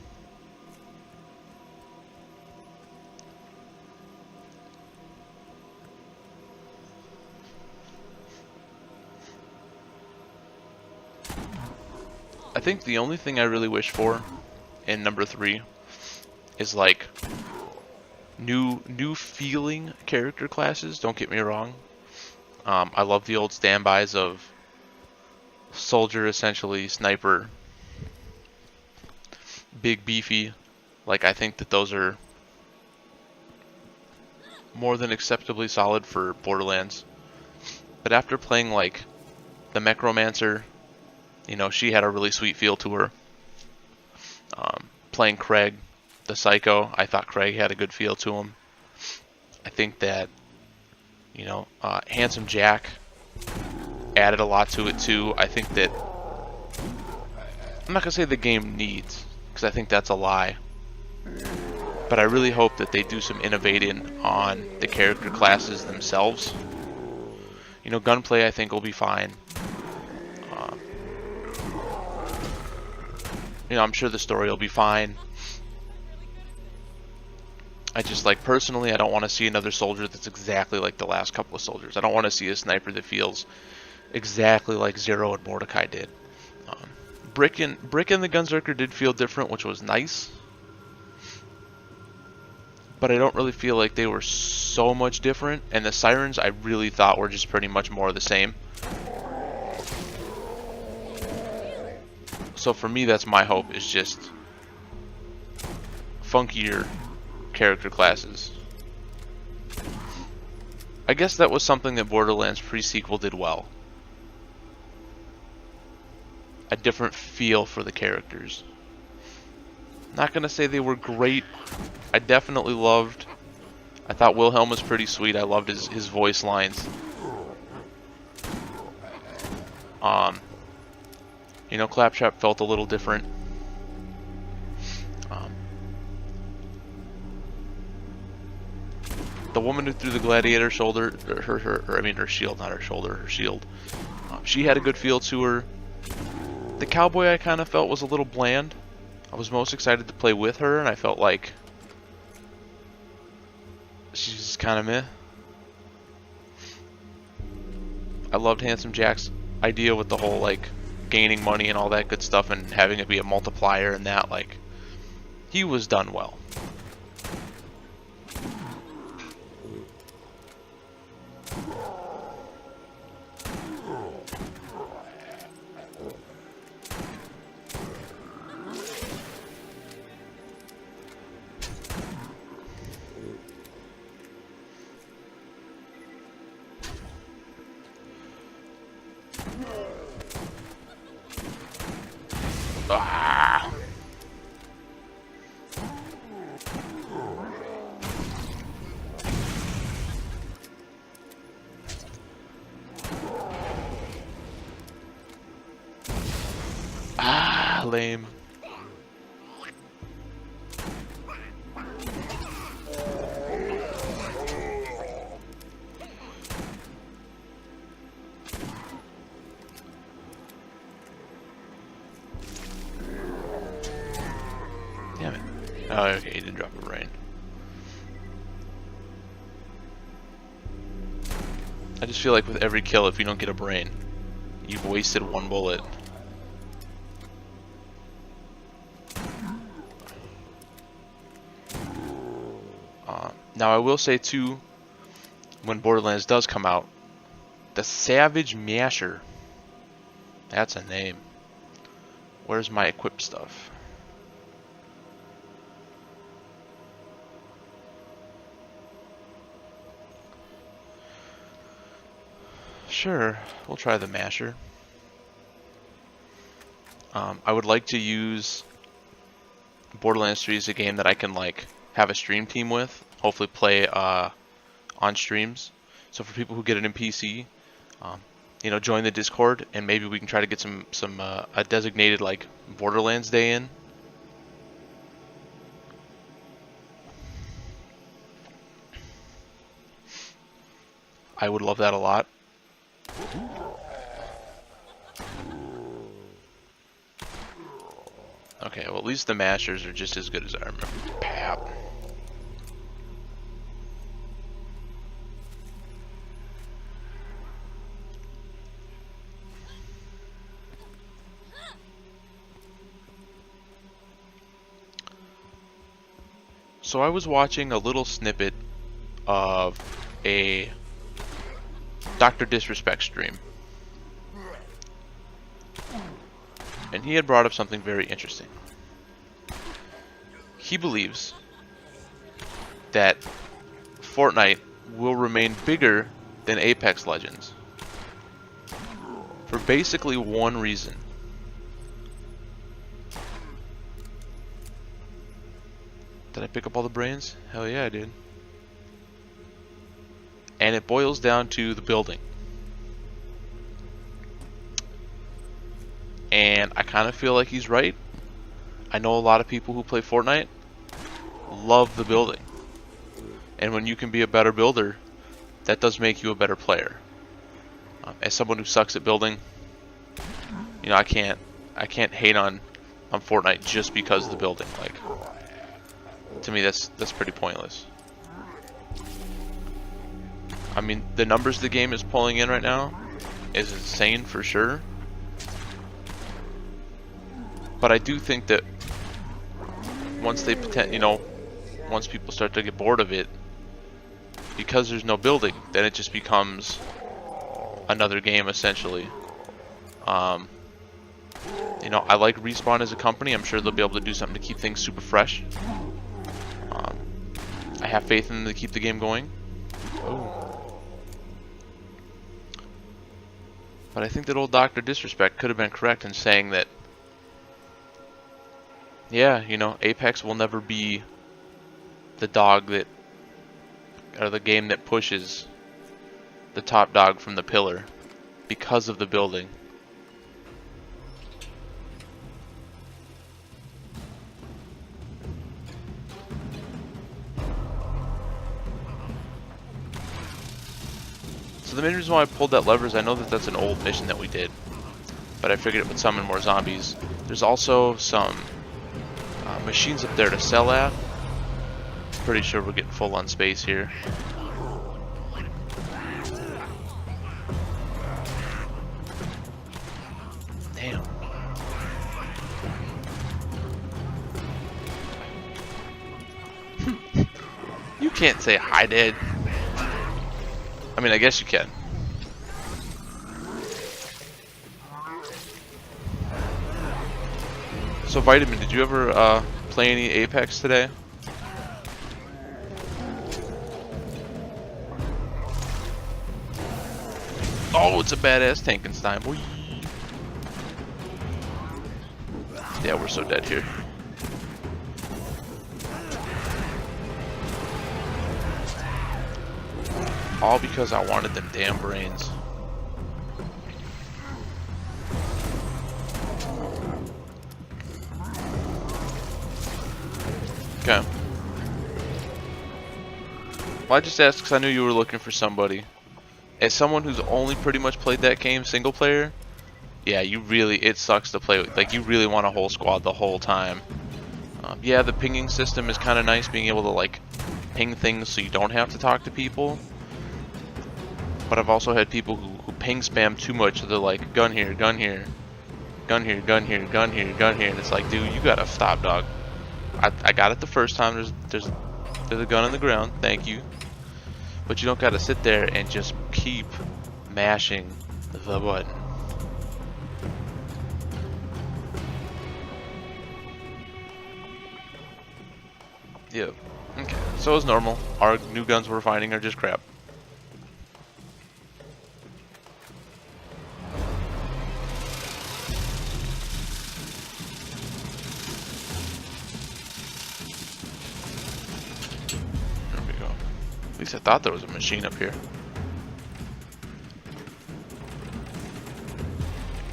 I think the only thing I really wish for in number 3 is like new feeling character classes. Don't get me wrong. I love the old standbys of soldier, essentially sniper, big beefy. Like, I think that those are more than acceptably solid for Borderlands. But after playing like the Necromancer, you know, she had a really sweet feel to her. Playing Craig, the Psycho, I thought Craig had a good feel to him. I think that, you know, Handsome Jack added a lot to it too. I think that, I'm not going to say the game needs, because I think that's a lie. But I really hope that they do some innovating on the character classes themselves. You know, gunplay I think will be fine. You know, I'm sure the story will be fine. I just, like, personally, I don't want to see another soldier that's exactly like the last couple of soldiers. I don't want to see a sniper that feels exactly like Zero and Mordecai did. Brick and the Gunzerker did feel different, which was nice. But I don't really feel like they were so much different. And the Sirens, I really thought were just pretty much more of the same. So for me, that's my hope, is just funkier character classes. I guess that was something that Borderlands pre-sequel did well. A different feel for the characters. Not gonna say they were great. I definitely loved. I thought Wilhelm was pretty sweet. I loved his voice lines. You know, Claptrap felt a little different. The woman who threw the gladiator shoulder, her shield, not her shoulder, her shield. She had a good feel to her. The cowboy I kind of felt was a little bland. I was most excited to play with her, and I felt like she's kind of meh. I loved Handsome Jack's idea with the whole, like, gaining money and all that good stuff and having it be a multiplier and that. Like, he was done well. Ah. Ah, lame. Damn it. Oh, okay, he did drop a brain. I just feel like with every kill, if you don't get a brain, you've wasted one bullet. Now I will say too, when Borderlands does come out, the Savage Masher. That's a name. Where's my equip stuff? Sure, we'll try the Masher. I would like to use Borderlands 3 as a game that I can like have a stream team with. Hopefully play on streams. So for people who get it in PC, you know, join the Discord and maybe we can try to get some a designated like Borderlands day in. I would love that a lot. Okay, well at least the mashers are just as good as I remember. Pap. So I was watching a little snippet of a Dr. Disrespect stream. And he had brought up something very interesting. He believes that Fortnite will remain bigger than Apex Legends for basically one reason. Did I pick up all the brains? Hell yeah, I did. And it boils down to the building. And I kind of feel like he's right. I know a lot of people who play Fortnite love the building. And when you can be a better builder, that does make you a better player. As someone who sucks at building, you know, I can't hate on Fortnite just because of the building. Like, to me, that's pretty pointless. I mean, the numbers the game is pulling in right now is insane for sure. But I do think that once they once people start to get bored of it, because there's no building, then it just becomes another game essentially. You know, I like Respawn as a company. I'm sure they'll be able to do something to keep things super fresh. I have faith in them to keep the game going. Oh. But I think that old Dr. Disrespect could have been correct in saying that, yeah, you know, Apex will never be the dog that, or the game that pushes the top dog from the pillar because of the building. So the main reason why I pulled that lever is I know that that's an old mission that we did, but I figured it would summon more zombies. There's also some machines up there to sell at. Pretty sure we're getting full on space here. Damn. You can't say hi, Dad. I mean, I guess you can. So, Vitamin, did you ever play any Apex today? Oh, it's a badass Tankenstein, boy. Yeah, we're so dead here. All because I wanted them damn brains. Okay. Well, I just asked because I knew you were looking for somebody. As someone who's only pretty much played that game single player, yeah, it sucks to play with. Like, you really want a whole squad the whole time. Yeah, the pinging system is kind of nice, being able to, like, ping things so you don't have to talk to people. But I've also had people who ping spam too much, so they're like, gun here, gun here, gun here, gun here, gun here, gun here, and it's like, dude, you gotta stop, dog. I got it the first time. There's There's a gun on the ground, thank you. But you don't gotta sit there and just keep mashing the button. Yep. Okay. So as normal, our new guns we're finding are just crap. There we go. At least I thought there was a machine up here.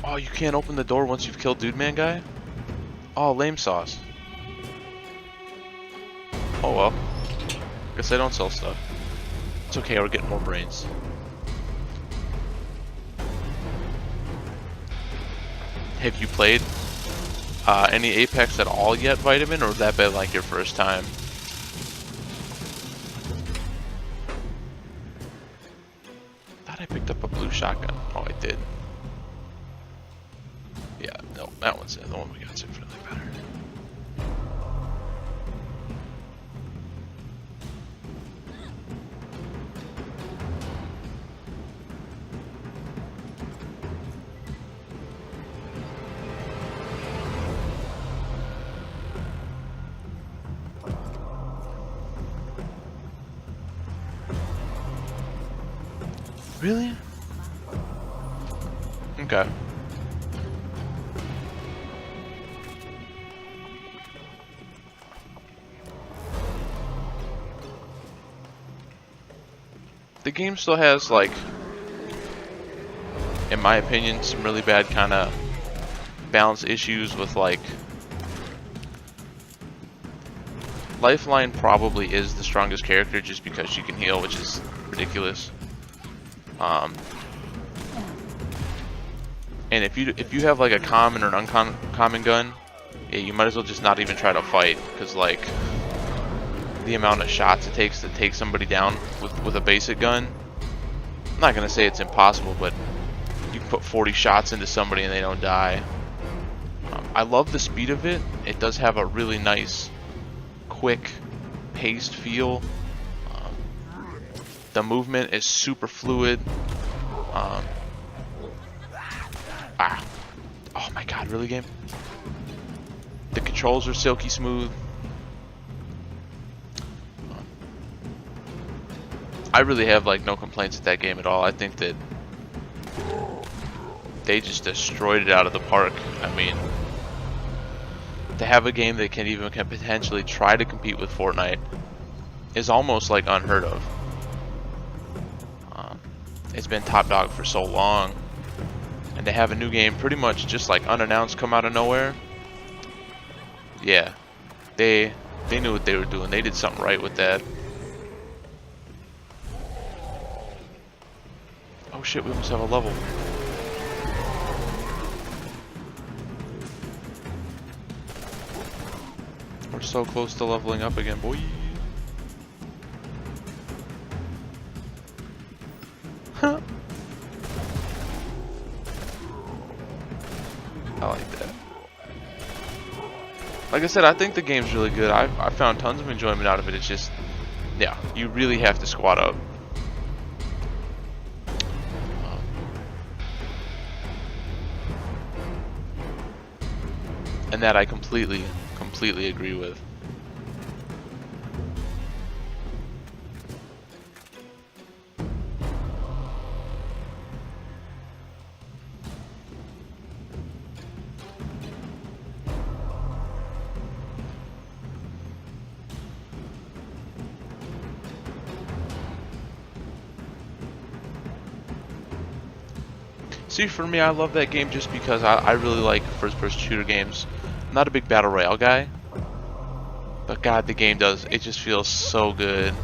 Oh, you can't open the door once you've killed Dude Man Guy? Oh, lame sauce. Oh well. Guess I don't sell stuff. It's okay, we're getting more brains. Have you played any Apex at all yet, Vitamin, or has that been like your first time? Thought I picked up a blue shotgun. Oh, I did. Yeah, no, that one's it. The one we got infinitely better. Really? Okay. The game still has, like, in my opinion, some really bad kind of balance issues with, like, Lifeline probably is the strongest character just because she can heal, which is ridiculous. And if you have like a common or an uncommon gun, yeah, you might as well just not even try to fight, because like the amount of shots it takes to take somebody down with a basic gun. I'm not gonna say it's impossible, but you can put 40 shots into somebody and they don't die. I love the speed of it. It does have a really nice, quick paced feel. The movement is super fluid. Oh my god, really, game? The controls are silky smooth. I really have like no complaints with that game at all. I think that they just destroyed it out of the park. I mean, to have a game that can potentially try to compete with Fortnite is almost like unheard of. It's been top dog for so long, and to have a new game pretty much just like unannounced come out of nowhere, yeah, they knew what they were doing. They did something right with that. Oh shit, we almost have a level. We're so close to leveling up again, boy. Huh. I like that. Like I said, I think the game's really good. I found tons of enjoyment out of it. It's just, yeah, you really have to squat up. And that I completely agree with. See, for me, I love that game just because I really like first-person shooter games. I'm not a big battle royale guy, but god, the game does. It just feels so good.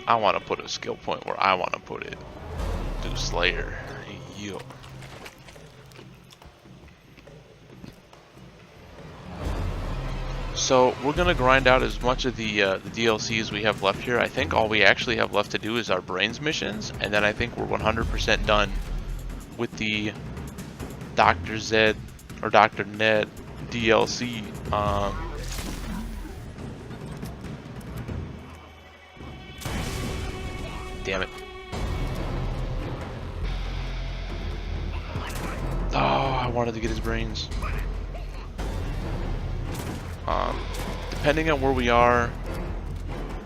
I want to put a skill point where I want to put it. Do Slayer. Yo. So we're gonna grind out as much of the DLC as we have left here. I think all we actually have left to do is our brains missions, and then I think we're 100% done with the Dr. Zed or Dr. Ned DLC. Damn it. Oh, I wanted to get his brains. Depending on where we are,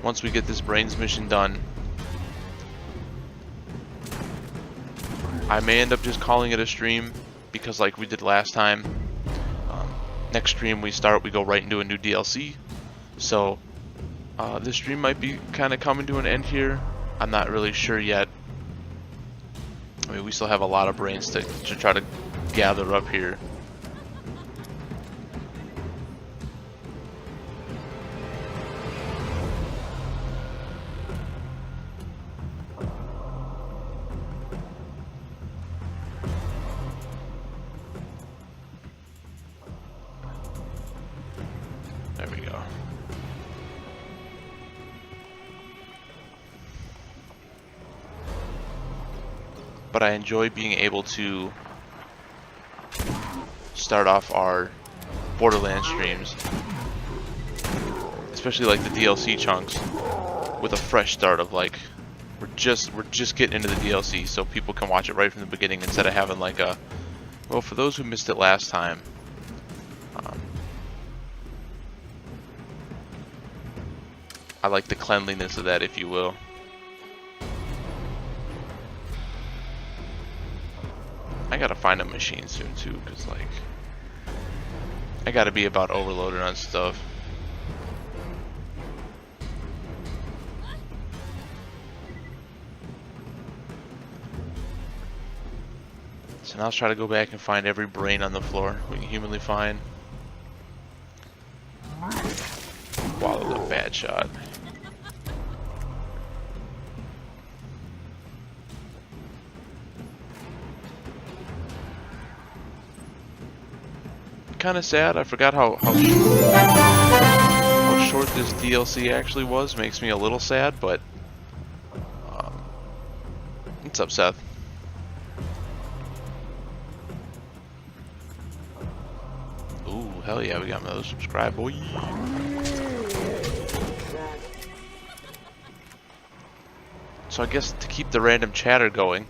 once we get this brains mission done, I may end up just calling it a stream, because like we did last time, next stream we go right into a new DLC. So this stream might be kind of coming to an end here. I'm not really sure yet. I mean, we still have a lot of brains to try to gather up here. There we go. But I enjoy being able to start off our Borderlands streams, especially like the DLC chunks, with a fresh start of like we're just getting into the DLC, so people can watch it right from the beginning instead of having like a, well, for those who missed it last time. I like the cleanliness of that, if you will. I gotta find a machine soon too, cause like I gotta be about overloaded on stuff. So now let's try to go back and find every brain on the floor we can humanly find. Wow, that was a bad shot. Kind of sad. I forgot how short this DLC actually was. Makes me a little sad, but what's up, Seth? Ooh, hell yeah, we got another subscribe, boy. So I guess to keep the random chatter going,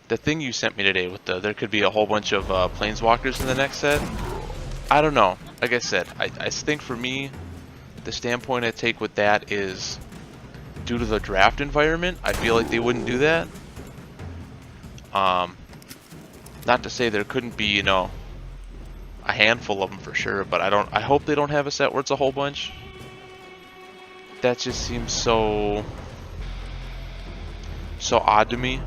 the thing you sent me today with there could be a whole bunch of planeswalkers in the next set. I don't know. Like I said, I think for me, the standpoint I take with that is due to the draft environment, I feel like they wouldn't do that. Not to say there couldn't be, you know, a handful of them for sure, but I hope they don't have a set where it's a whole bunch. That just seems so odd to me.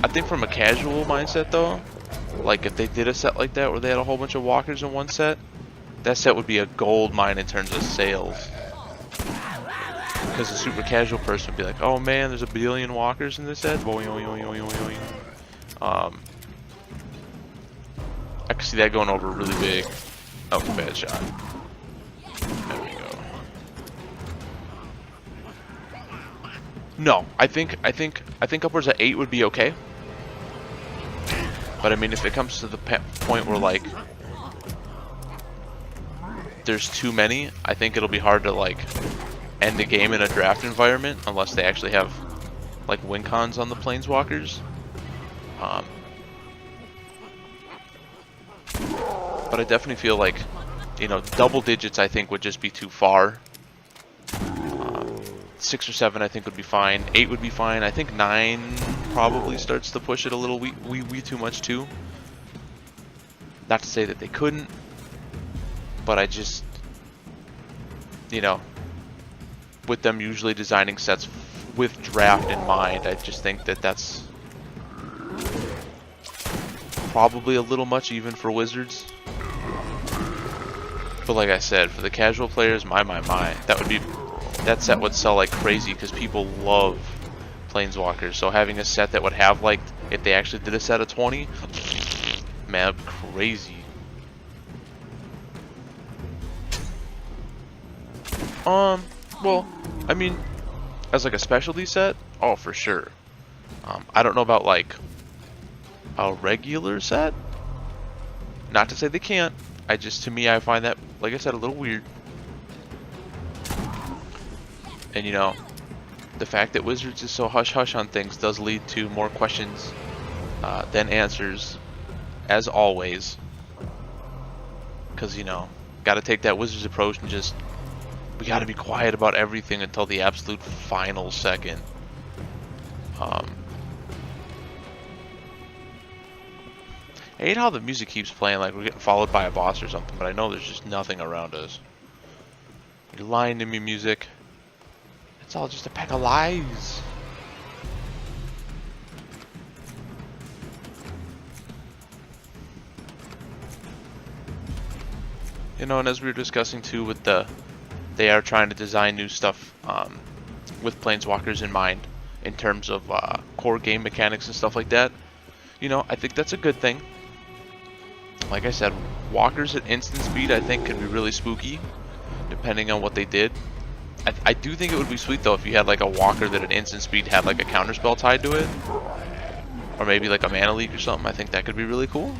I think from a casual mindset though, like if they did a set like that where they had a whole bunch of walkers in one set, that set would be a gold mine in terms of sales. Because a super casual person would be like, oh man, there's a billion walkers in this set. I can see that going over really big. That was a bad shot. There we go. No, I think upwards of 8 would be okay. But I mean, if it comes to the point where like there's too many, I think it'll be hard to like end the game in a draft environment unless they actually have like win cons on the planeswalkers. But I definitely feel like, you know, double digits I think would just be too far. 6 or 7 I think would be fine. 8 would be fine. I think 9 probably starts to push it a little wee too much too. Not to say that they couldn't, but I just, you know, with them usually designing sets with draft in mind, I just think that that's probably a little much even for Wizards. But like I said, for the casual players, my, that set would sell like crazy because people love planeswalkers. So having a set that would have like, if they actually did a set of 20, man, crazy. Well, I mean, as like a specialty set, oh for sure. I don't know about like a regular set. Not to say they can't. To me, I find that, like I said, a little weird. And you know, the fact that Wizards is so hush-hush on things does lead to more questions than answers, as always. Because, you know, got to take that Wizards approach and just, we got to be quiet about everything until the absolute final second. I hate how the music keeps playing like we're getting followed by a boss or something, but I know there's just nothing around us. You're lying to me, music. It's all just a pack of lies. You know, and as we were discussing too with they are trying to design new stuff with Planeswalkers in mind in terms of core game mechanics and stuff like that. You know, I think that's a good thing. Like I said, walkers at instant speed I think could be really spooky, depending on what they did. I do think it would be sweet though if you had like a walker that at instant speed had like a counterspell tied to it. Or maybe like a mana leak or something. I think that could be really cool.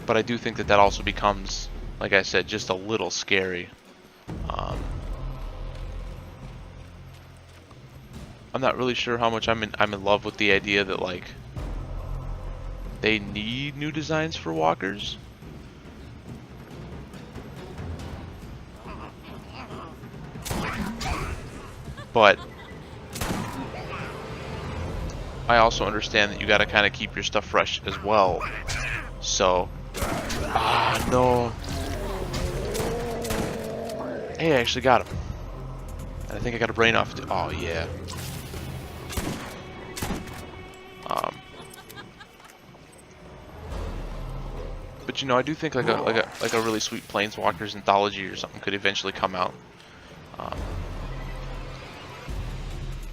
But I do think that also becomes, like I said, just a little scary. I'm not really sure how much I'm in love with the idea that like they need new designs for walkers. But I also understand that you got to kind of keep your stuff fresh as well. So, no. Hey, I actually got him. And I think I got a brain off. Oh yeah. But you know, I do think like a really sweet Planeswalkers anthology or something could eventually come out.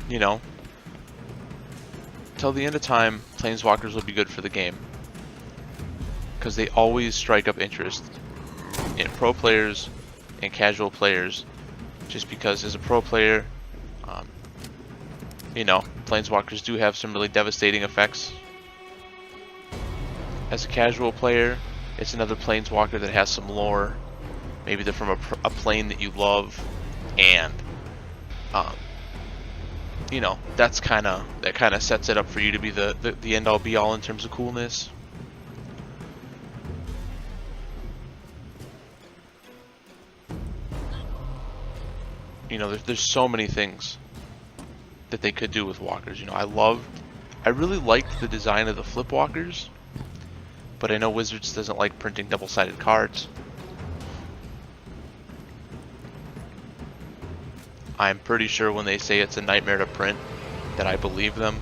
You know, till the end of time, Planeswalkers will be good for the game because they always strike up interest in pro players and casual players. Just because as a pro player, you know, Planeswalkers do have some really devastating effects. As a casual player, it's another Planeswalker that has some lore. Maybe they're from a plane that you love, and you know, that kind of sets it up for you to be the end all be all in terms of coolness. You know, there's so many things that they could do with walkers. You know, I really liked the design of the flip walkers, but I know Wizards doesn't like printing double-sided cards. I'm pretty sure when they say it's a nightmare to print that I believe them.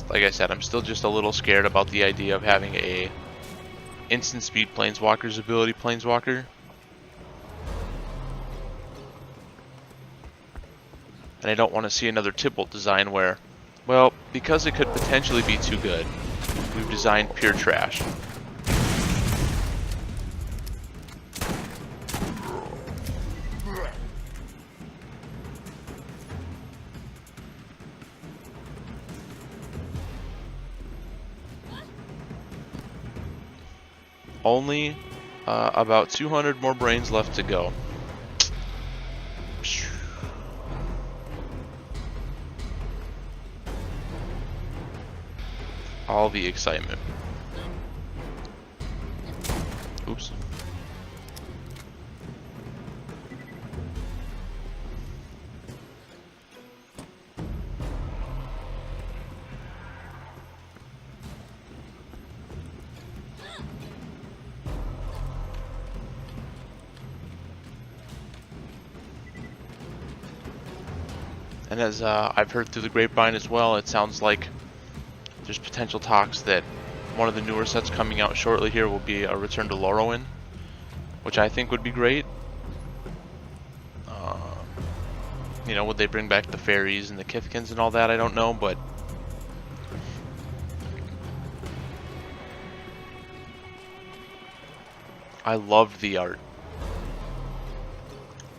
Like I said, I'm still just a little scared about the idea of having a instant speed Planeswalker's ability Planeswalker. And I don't want to see another Tybalt design where, well, because it could potentially be too good, we've designed pure trash. Only about 200 more brains left to go. All the excitement. Oops. And as I've heard through the grapevine as well, it sounds like there's potential talks that one of the newer sets coming out shortly here will be a return to Lorwyn, which I think would be great. You know, would they bring back the fairies and the Kithkins and all that? I don't know, but I loved the art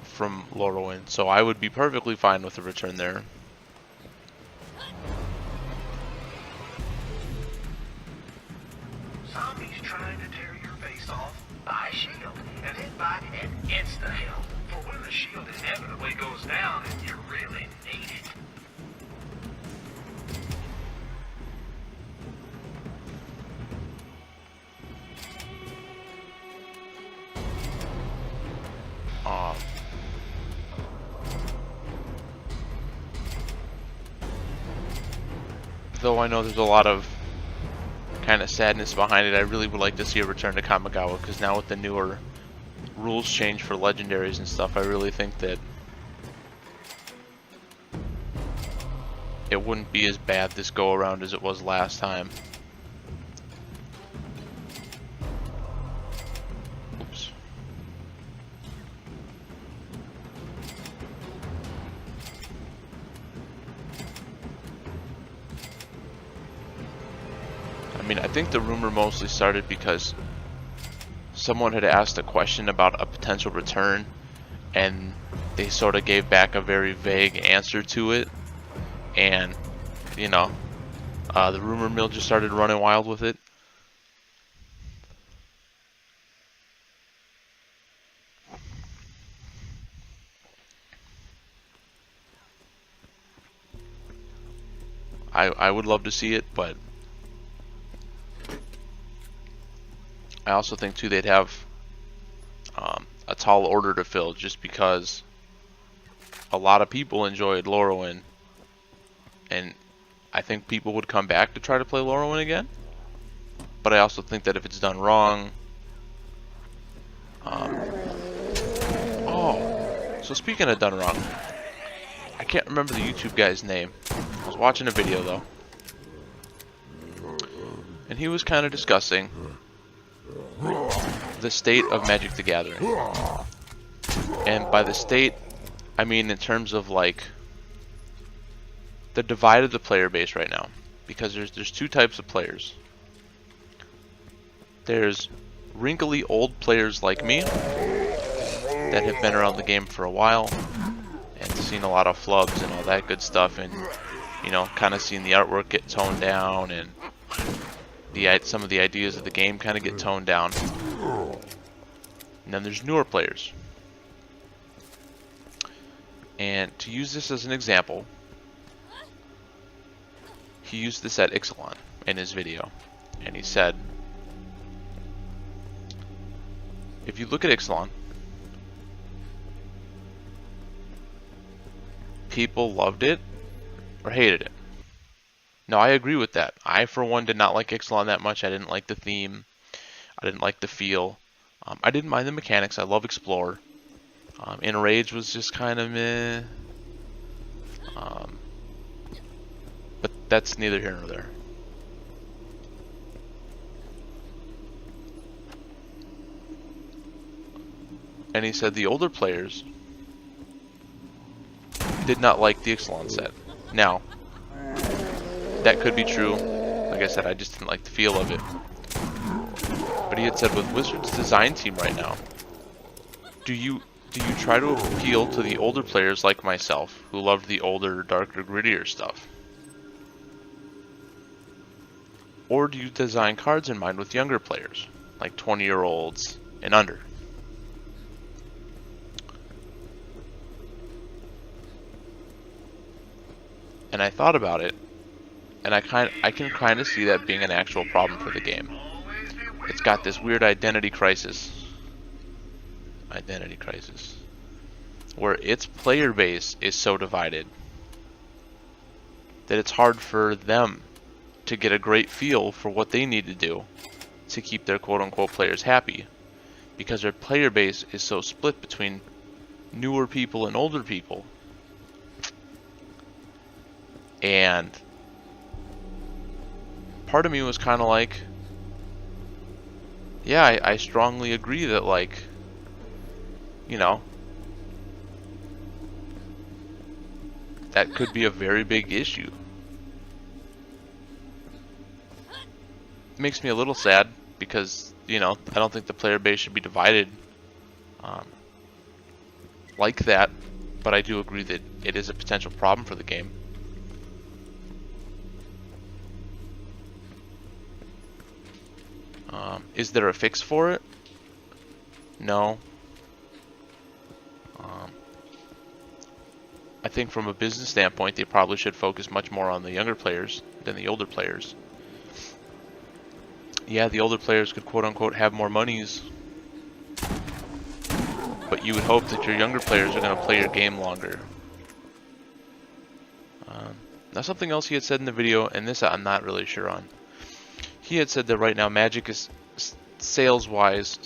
from Lorwyn, so I would be perfectly fine with a return there. Zombies trying to tear your face off. Buy a shield and then buy an insta-heal for when the shield inevitably goes down and you really need it. Though I know there's a lot of kind of sadness behind it, I really would like to see a return to Kamigawa, because now with the newer rules change for legendaries and stuff, I really think that it wouldn't be as bad this go around as it was last time. Oops. I mean, I think the rumor mostly started because someone had asked a question about a potential return, and they sort of gave back a very vague answer to it, and, you know, the rumor mill just started running wild with it. I would love to see it, but I also think too they'd have a tall order to fill, just because a lot of people enjoyed Lorwyn, and I think people would come back to try to play Lorwyn again. But I also think that if it's done wrong, oh, so speaking of done wrong, I can't remember the YouTube guy's name. I was watching a video though, and he was kind of discussing the state of Magic the Gathering. And by the state, I mean in terms of like the divide of the player base right now. Because there's two types of players. There's wrinkly old players like me that have been around the game for a while and seen a lot of flubs and all that good stuff, and you know, kind of seen the artwork get toned down, and some of the ideas of the game kind of get toned down. And then there's newer players. And to use this as an example, he used this at Ixalan in his video. And he said, if you look at Ixalan, people loved it or hated it. Now, I agree with that. I, for one, did not like Ixalan that much. I didn't like the theme. I didn't like the feel. I didn't mind the mechanics. I love Explorer. Enrage was just kind of meh. But that's neither here nor there. And he said the older players did not like the Ixalan set. Now, that could be true. Like I said, I just didn't like the feel of it. But he had said, with Wizards' design team right now, do you try to appeal to the older players like myself, who loved the older, darker, grittier stuff? Or do you design cards in mind with younger players, like 20-year-olds and under? And I thought about it, and I can kind of see that being an actual problem for the game. It's got this weird identity crisis, where its player base is so divided that it's hard for them to get a great feel for what they need to do to keep their quote-unquote players happy, because their player base is so split between newer people and older people. And part of me was kind of like, yeah, I strongly agree that, like, you know, that could be a very big issue. It makes me a little sad, because you know, I don't think the player base should be divided um, like that, but I do agree that it is a potential problem for the game. Is there a fix for it? No. I think from a business standpoint, they probably should focus much more on the younger players than the older players. Yeah, the older players could quote-unquote have more monies, but you would hope that your younger players are going to play your game longer. Now, something else he had said in the video, and this I'm not really sure on. He had said that right now Magic is sales-wise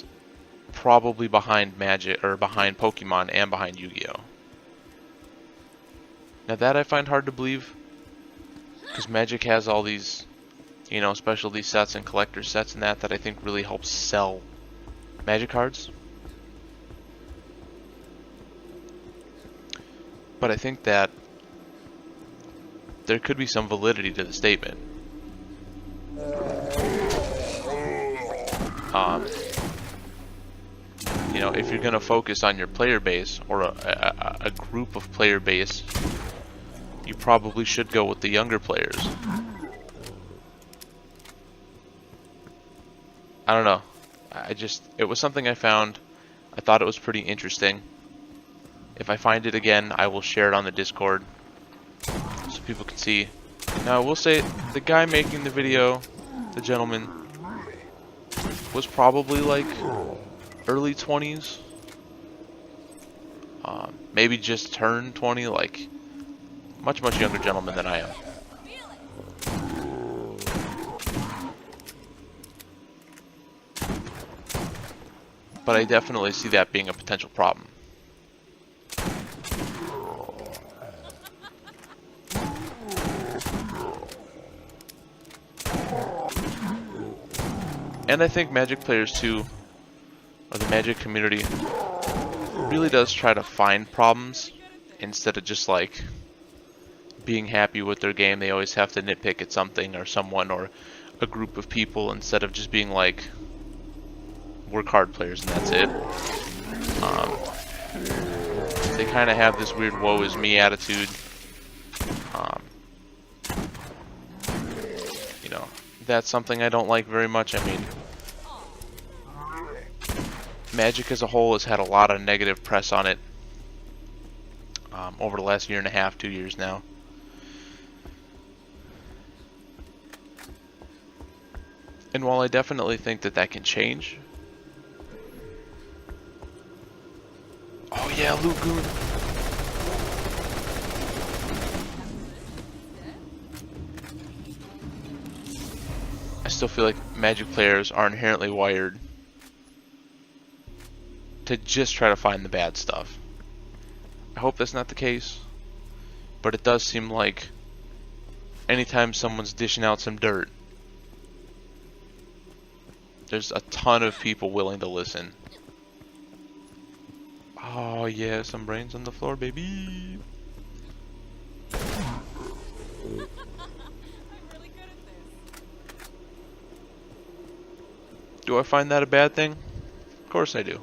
probably behind Magic, or behind Pokemon and behind Yu-Gi-Oh! Now that I find hard to believe, because Magic has all these, you know, specialty sets and collector sets and that I think really helps sell Magic cards. But I think that there could be some validity to the statement. You know, if you're going to focus on your player base, or a group of player base, you probably should go with the younger players. I don't know. It was something I found. I thought it was pretty interesting. If I find it again, I will share it on the Discord so people can see. Now, I will say, the guy making the video, the gentleman, was probably like early 20s. Maybe just turned 20, like much younger gentleman than I am. But I definitely see that being a potential problem. And I think Magic players too, or the Magic community, really does try to find problems instead of just like being happy with their game. They always have to nitpick at something or someone or a group of people instead of just being like, we're card players and that's it. They kind of have this weird woe is me attitude. You know, that's something I don't like very much. I mean, Magic as a whole has had a lot of negative press on it over the last year and a half, 2 years now. And while I definitely think that that can change... Oh yeah, Luke Goon! I still feel like Magic players are inherently wired to just try to find the bad stuff. I hope that's not the case, but it does seem like anytime someone's dishing out some dirt, there's a ton of people willing to listen. Oh yeah, some brains on the floor, baby. I'm really good at this. Do I find that a bad thing? Of course I do.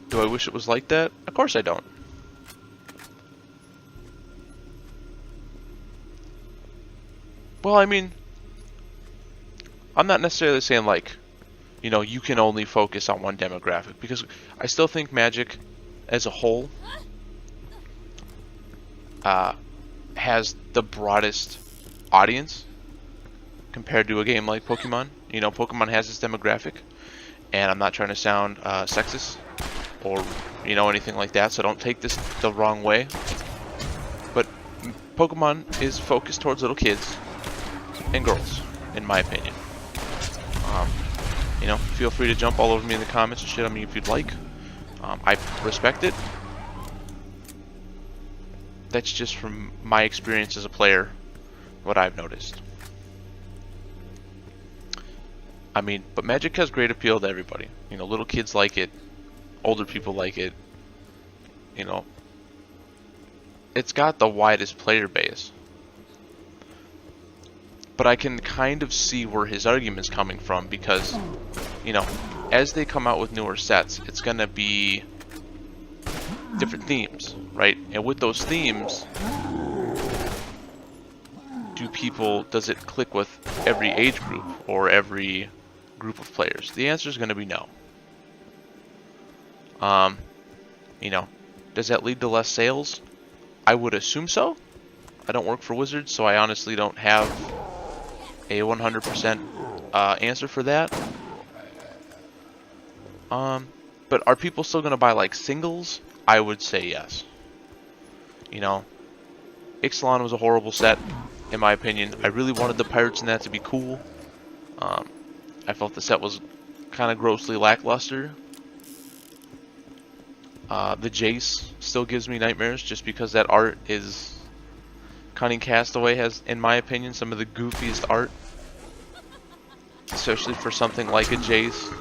Do I wish it was like that? Of course I don't. Well, I mean, I'm not necessarily saying like, you know, you can only focus on one demographic, because I still think Magic as a whole has the broadest audience compared to a game like Pokemon. You know, Pokemon has its demographic, and I'm not trying to sound sexist or, you know, anything like that, so don't take this the wrong way. But Pokemon is focused towards little kids and girls, in my opinion. You know, feel free to jump all over me in the comments and shit on me if you'd like. I respect it. That's just from my experience as a player, what I've noticed. I mean, but Magic has great appeal to everybody. You know, little kids like it, older people like it. You know, it's got the widest player base. but I can kind of see where his argument is coming from, because, you know, as they come out with newer sets, it's going to be different themes, right? And with those themes, does it click with every age group or every group of players? The answer is going to be no. You know, does that lead to less sales? I would assume so. I don't work for Wizards, so I honestly don't have a 100% answer for that. But are people still going to buy like singles? I would say yes. You know, Ixalan was a horrible set, in my opinion. I really wanted the pirates in that to be cool. I felt the set was kind of grossly lackluster. The Jace still gives me nightmares just because that art is... Cunning Castaway has, in my opinion, some of the goofiest art. Especially for something like a Jace.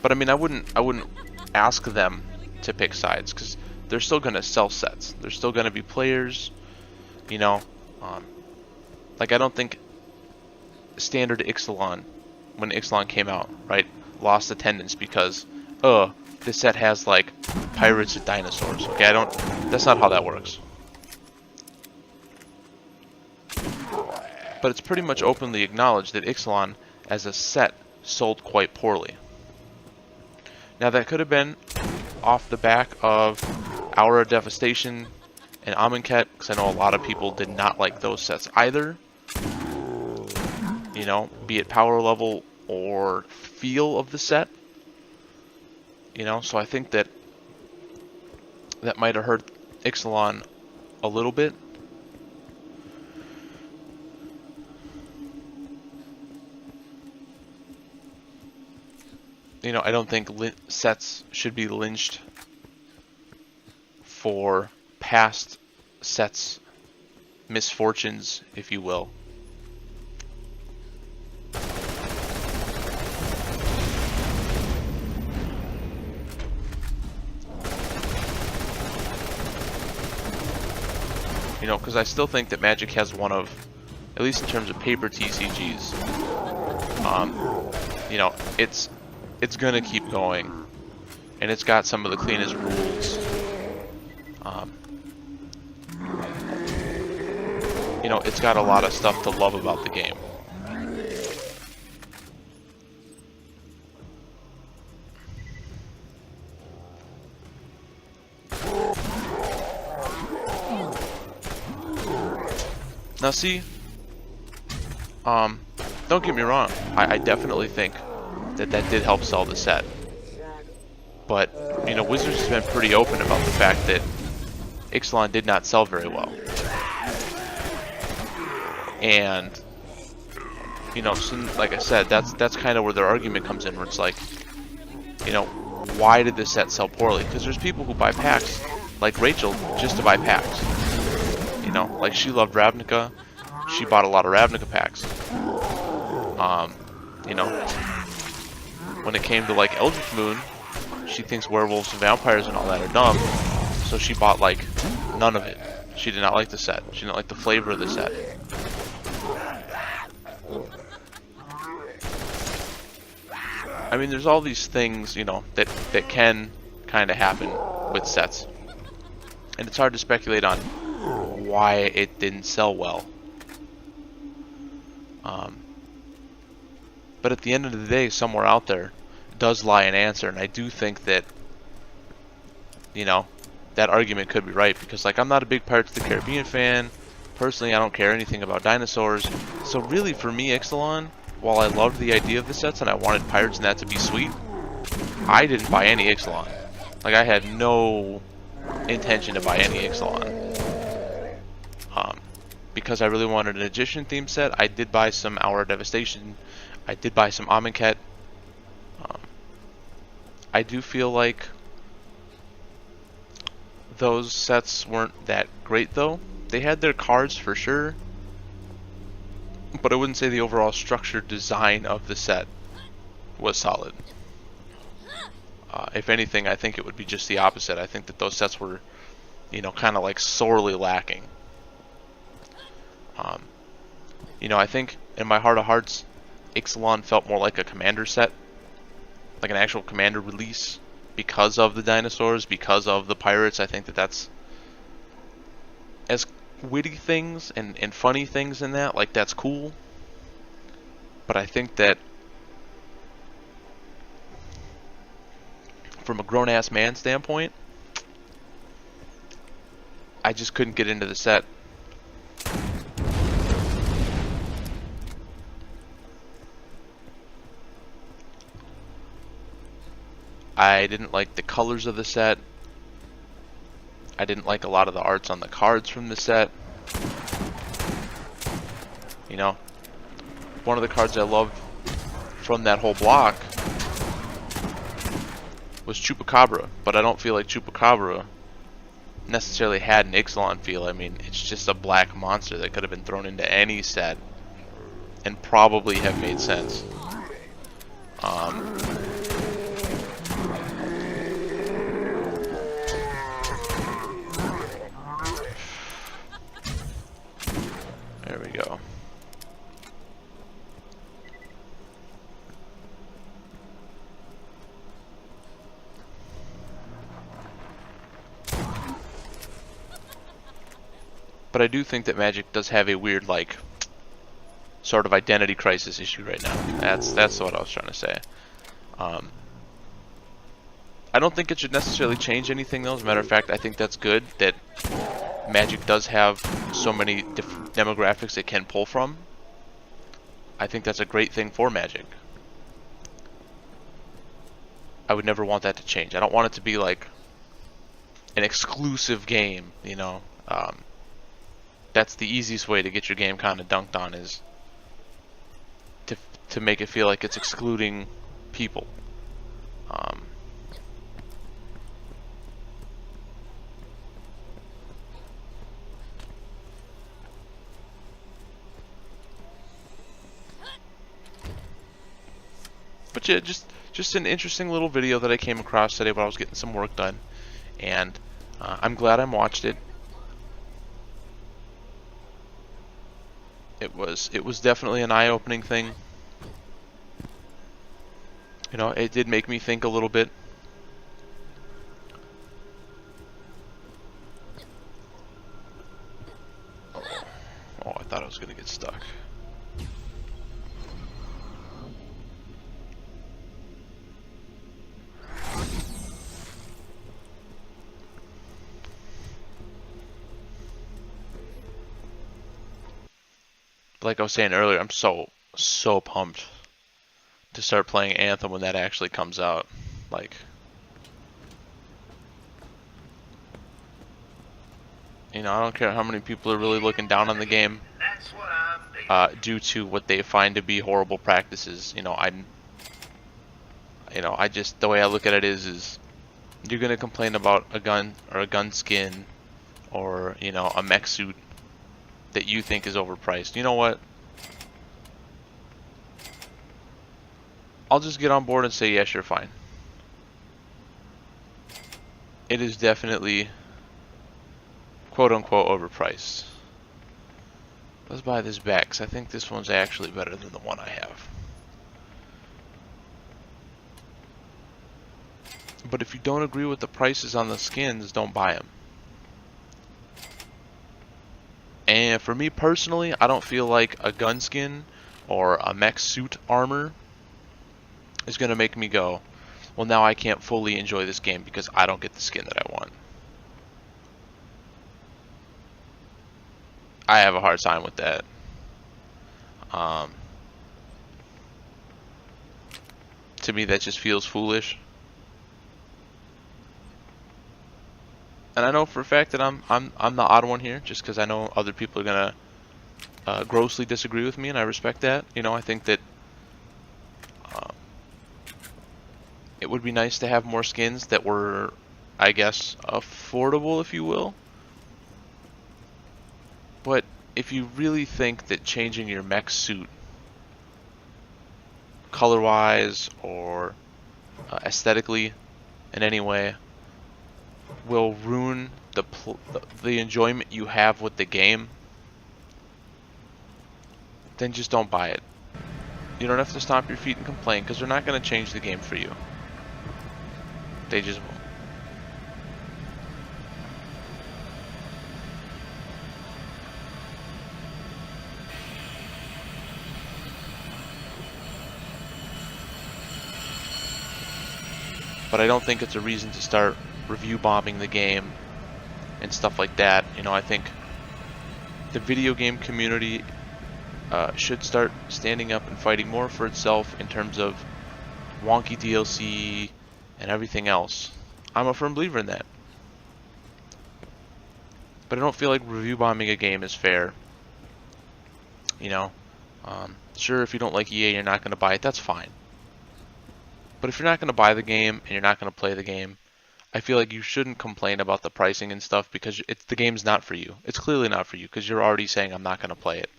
But I mean, I wouldn't ask them to pick sides, because they're still going to sell sets. There's still going to be players, you know. Like, I don't think standard Ixalan, when Ixalan came out, right, lost attendance because, this set has, like, pirates and dinosaurs. Okay, that's not how that works. But it's pretty much openly acknowledged that Ixalan, as a set, sold quite poorly. Now, that could have been off the back of Hour of Devastation and Amonkhet, because I know a lot of people did not like those sets either. You know, be it power level or feel of the set. You know, so I think that might have hurt Ixalan a little bit. You know, I don't think sets should be lynched for past sets' misfortunes, if you will. You know, because I still think that Magic has one of, at least in terms of paper TCGs, you know, it's gonna keep going, and it's got some of the cleanest rules. You know, it's got a lot of stuff to love about the game. Now see, don't get me wrong, I definitely think that did help sell the set. But, you know, Wizards has been pretty open about the fact that Ixalan did not sell very well. And, you know, so, like I said, that's kind of where their argument comes in, where it's like, you know, why did this set sell poorly? Because there's people who buy packs, like Rachel, just to buy packs. You know, like she loved Ravnica, she bought a lot of Ravnica packs. You know, when it came to like Eldritch Moon, she thinks werewolves and vampires and all that are dumb, so she bought like none of it. She did not like the set. She didn't like the flavor of the set. I mean, there's all these things, you know, that can kind of happen with sets, and it's hard to speculate on why it didn't sell well. But at the end of the day, somewhere out there does lie an answer, and I do think that, you know, that argument could be right, because like I'm not a big Pirates of the Caribbean fan. Personally, I don't care anything about dinosaurs. So really, for me, Ixalan, while I loved the idea of the sets and I wanted pirates and that to be sweet, I didn't buy any Ixalan. Like, I had no intention to buy any Ixalan. Because I really wanted an Egyptian themed set. I did buy some Hour of Devastation. I did buy some Amonkhet. I do feel like those sets weren't that great, though. They had their cards for sure, but I wouldn't say the overall structure design of the set was solid. If anything, I think it would be just the opposite. I think that those sets were, kind of like sorely lacking. I think in my heart of hearts, Ixalan felt more like a commander set, like an actual commander release, because of the dinosaurs, because of the pirates. I think that that's, as witty things and funny things in that, like, that's cool. But I think that from a grown-ass man standpoint, I just couldn't get into the set. I didn't like the colors of the set. I didn't like a lot of the arts on the cards from the set. One of the cards I loved from that whole block was Chupacabra, but I don't feel like Chupacabra necessarily had an Ixalan feel. I mean, it's just a black monster that could have been thrown into any set and probably have made sense. There we go. But I do think that Magic does have a weird, like, sort of identity crisis issue right now. That's what I was trying to say. I don't think it should necessarily change anything, though. As a matter of fact, I think that's good that Magic does have so many different demographics it can pull from. I think that's a great thing for Magic. I would never want that to change. I don't want it to be like an exclusive game, That's the easiest way to get your game kind of dunked on, is to make it feel like it's excluding people. But yeah, just an interesting little video that I came across today while I was getting some work done, and I'm glad I watched it. It was definitely an eye-opening thing. It did make me think a little bit. Oh, I thought I was gonna get stuck. Like I was saying earlier, I'm so pumped to start playing Anthem when that actually comes out. Like, I don't care how many people are really looking down on the game due to what they find to be horrible practices. I just, the way I look at it is you're gonna complain about a gun or a gun skin or a mech suit that you think is overpriced. You know what? I'll just get on board and say, yeah, sure, fine. It is definitely quote-unquote overpriced. Let's buy this back, because I think this one's actually better than the one I have. But if you don't agree with the prices on the skins, don't buy them. And for me personally, I don't feel like a gun skin or a mech suit armor is going to make me go, well, now I can't fully enjoy this game because I don't get the skin that I want. I have a hard time with that. To me, that just feels foolish. And I know for a fact that I'm the odd one here, just because I know other people are gonna grossly disagree with me, and I respect that. I think that it would be nice to have more skins that were, I guess, affordable, if you will. But if you really think that changing your mech suit, color-wise or aesthetically, in any way will ruin the enjoyment you have with the game, then just don't buy it. You don't have to stomp your feet and complain, because they're not going to change the game for you. They just won't. But I don't think it's a reason to start review bombing the game and stuff like that. You know, I think the video game community should start standing up and fighting more for itself in terms of wonky DLC and everything else. I'm a firm believer in that. But I don't feel like review bombing a game is fair. You know, sure, if you don't like EA, you're not going to buy it. That's fine. But if you're not going to buy the game and you're not going to play the game, I feel like you shouldn't complain about the pricing and stuff, because the game's not for you. It's clearly not for you, because you're already saying I'm not going to play it.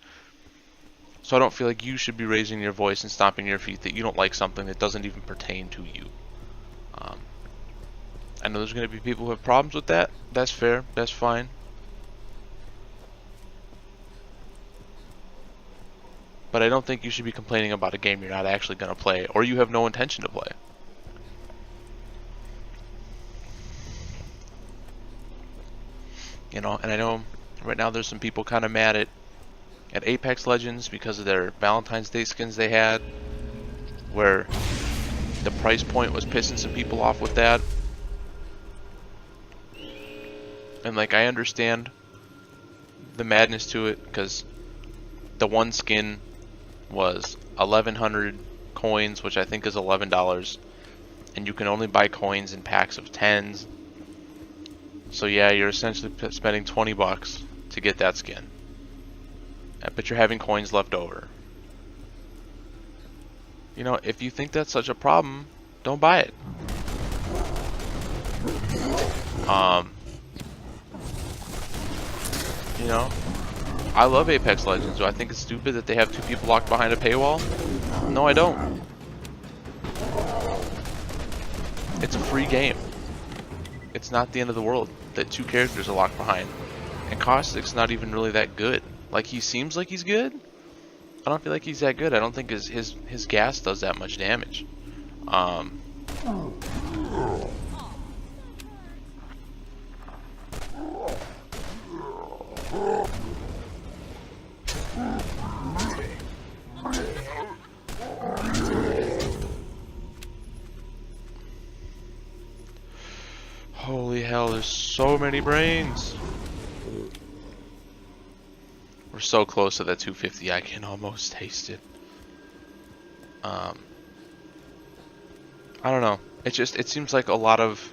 So I don't feel like you should be raising your voice and stomping your feet that you don't like something that doesn't even pertain to you. I know there's going to be people who have problems with that. That's fair. That's fine. But I don't think you should be complaining about a game you're not actually going to play, or you have no intention to play. You know, and I know right now there's some people kind of mad at Apex Legends because of their Valentine's Day skins they had, where the price point was pissing some people off with that. And like, I understand the madness to it, because the one skin was 1,100 coins, which I think is $11, and you can only buy coins in packs of 10s. So yeah, you're essentially spending 20 bucks to get that skin, but you're having coins left over. You know, if you think that's such a problem, don't buy it. You know, I love Apex Legends. Do I think it's stupid that they have 2 people locked behind a paywall? No, I don't. It's a free game. It's not the end of the world that 2 characters are locked behind. And Caustic's not even really that good. Like, he seems like he's good. I don't feel like he's that good. I don't think his gas does that much damage. Holy hell, there's so many brains. We're so close to that 250, I can almost taste it. I don't know. It seems like a lot of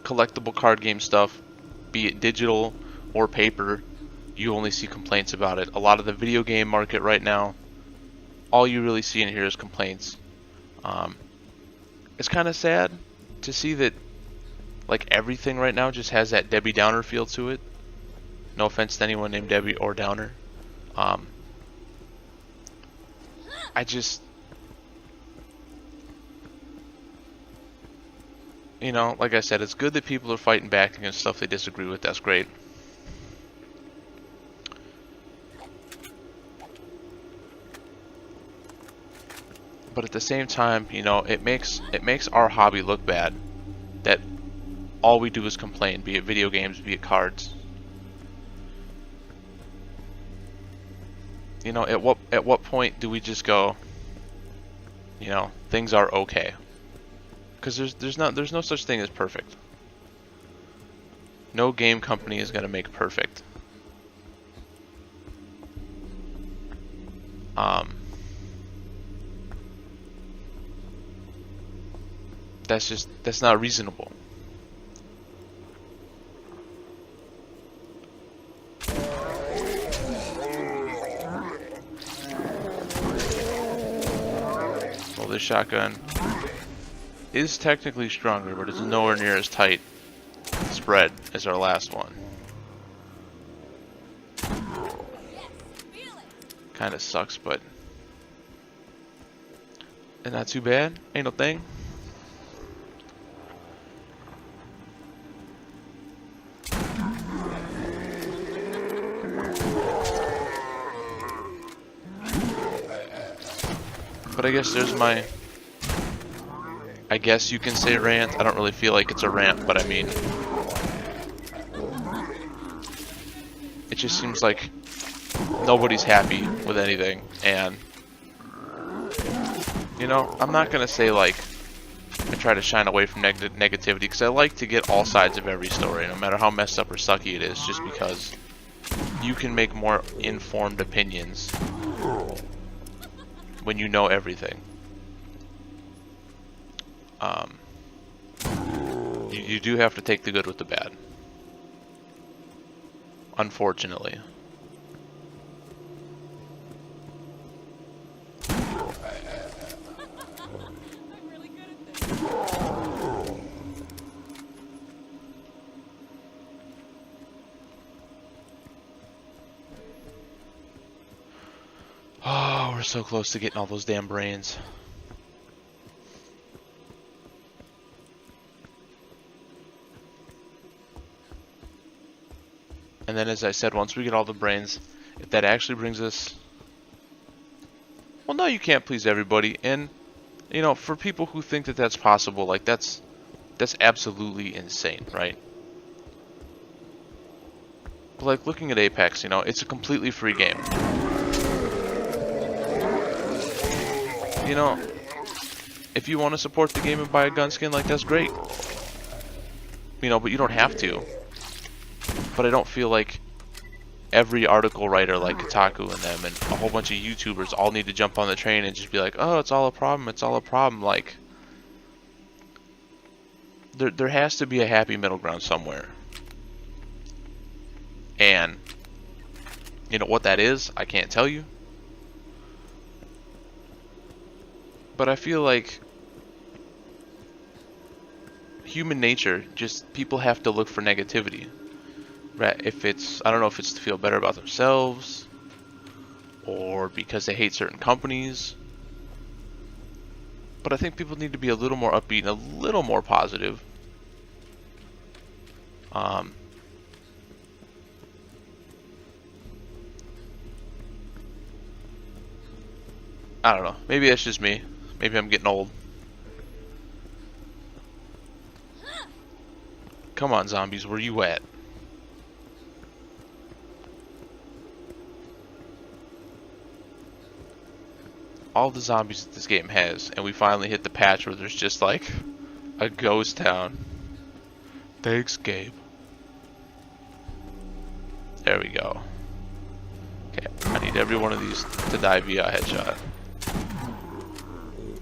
collectible card game stuff, be it digital or paper, you only see complaints about it. A lot of the video game market right now, all you really see in here is complaints. It's kind of sad to see that, like, everything right now just has that Debbie Downer feel to it. No offense to anyone named Debbie or Downer. I just, you know, like I said, it's good that people are fighting back against stuff they disagree with. That's great. But at the same time, you know, it makes our hobby look bad that all we do is complain, be it video games, be it cards. You know, at what point do we just go, you know, things are okay? Because there's no such thing as perfect. No game company is gonna make perfect. That's not reasonable. Well, this shotgun is technically stronger, but it's nowhere near as tight spread as our last one. Kind of sucks, but not too bad. Ain't no thing. I guess there's my, I guess you can say rant. I don't really feel like it's a rant, but I mean, it just seems like nobody's happy with anything, and you know, I'm not gonna say like I try to shine away from negativity, because I like to get all sides of every story, no matter how messed up or sucky it is, just because you can make more informed opinions when you know everything. You do have to take the good with the bad, unfortunately. I'm really good at this. Oh, we're so close to getting all those damn brains. And then, as I said, once we get all the brains, if that actually brings us... Well, no, you can't please everybody. And, you know, for people who think that that's possible, like, that's absolutely insane, right? But, like, looking at Apex, you know, it's a completely free game. You know, if you want to support the game and buy a gun skin, like, that's great. You know, but you don't have to. But I don't feel like every article writer like Kotaku and them and a whole bunch of YouTubers all need to jump on the train and just be like, oh, it's all a problem, it's all a problem. Like, there has to be a happy middle ground somewhere. And, you know, what that is, I can't tell you. But I feel like human nature, just people have to look for negativity. Right? If it's, I don't know if it's to feel better about themselves or because they hate certain companies. But I think people need to be a little more upbeat and a little more positive. I don't know. Maybe that's just me. Maybe I'm getting old. Come on, zombies, where you at? All the zombies that this game has, and we finally hit the patch where there's just like a ghost town. Thanks, Gabe. There we go. Okay, I need every one of these to die via a headshot.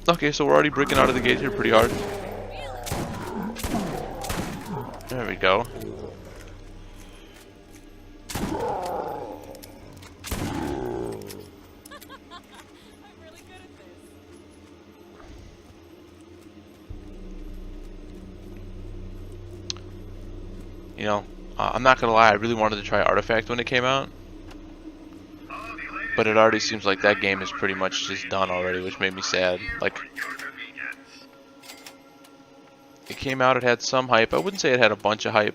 Okay, so we're already breaking out of the gate here pretty hard. There we go. You know, I'm not gonna lie, I really wanted to try Artifact when it came out. But it already seems like that game is pretty much just done already, which made me sad. Like, it came out, it had some hype. I wouldn't say it had a bunch of hype.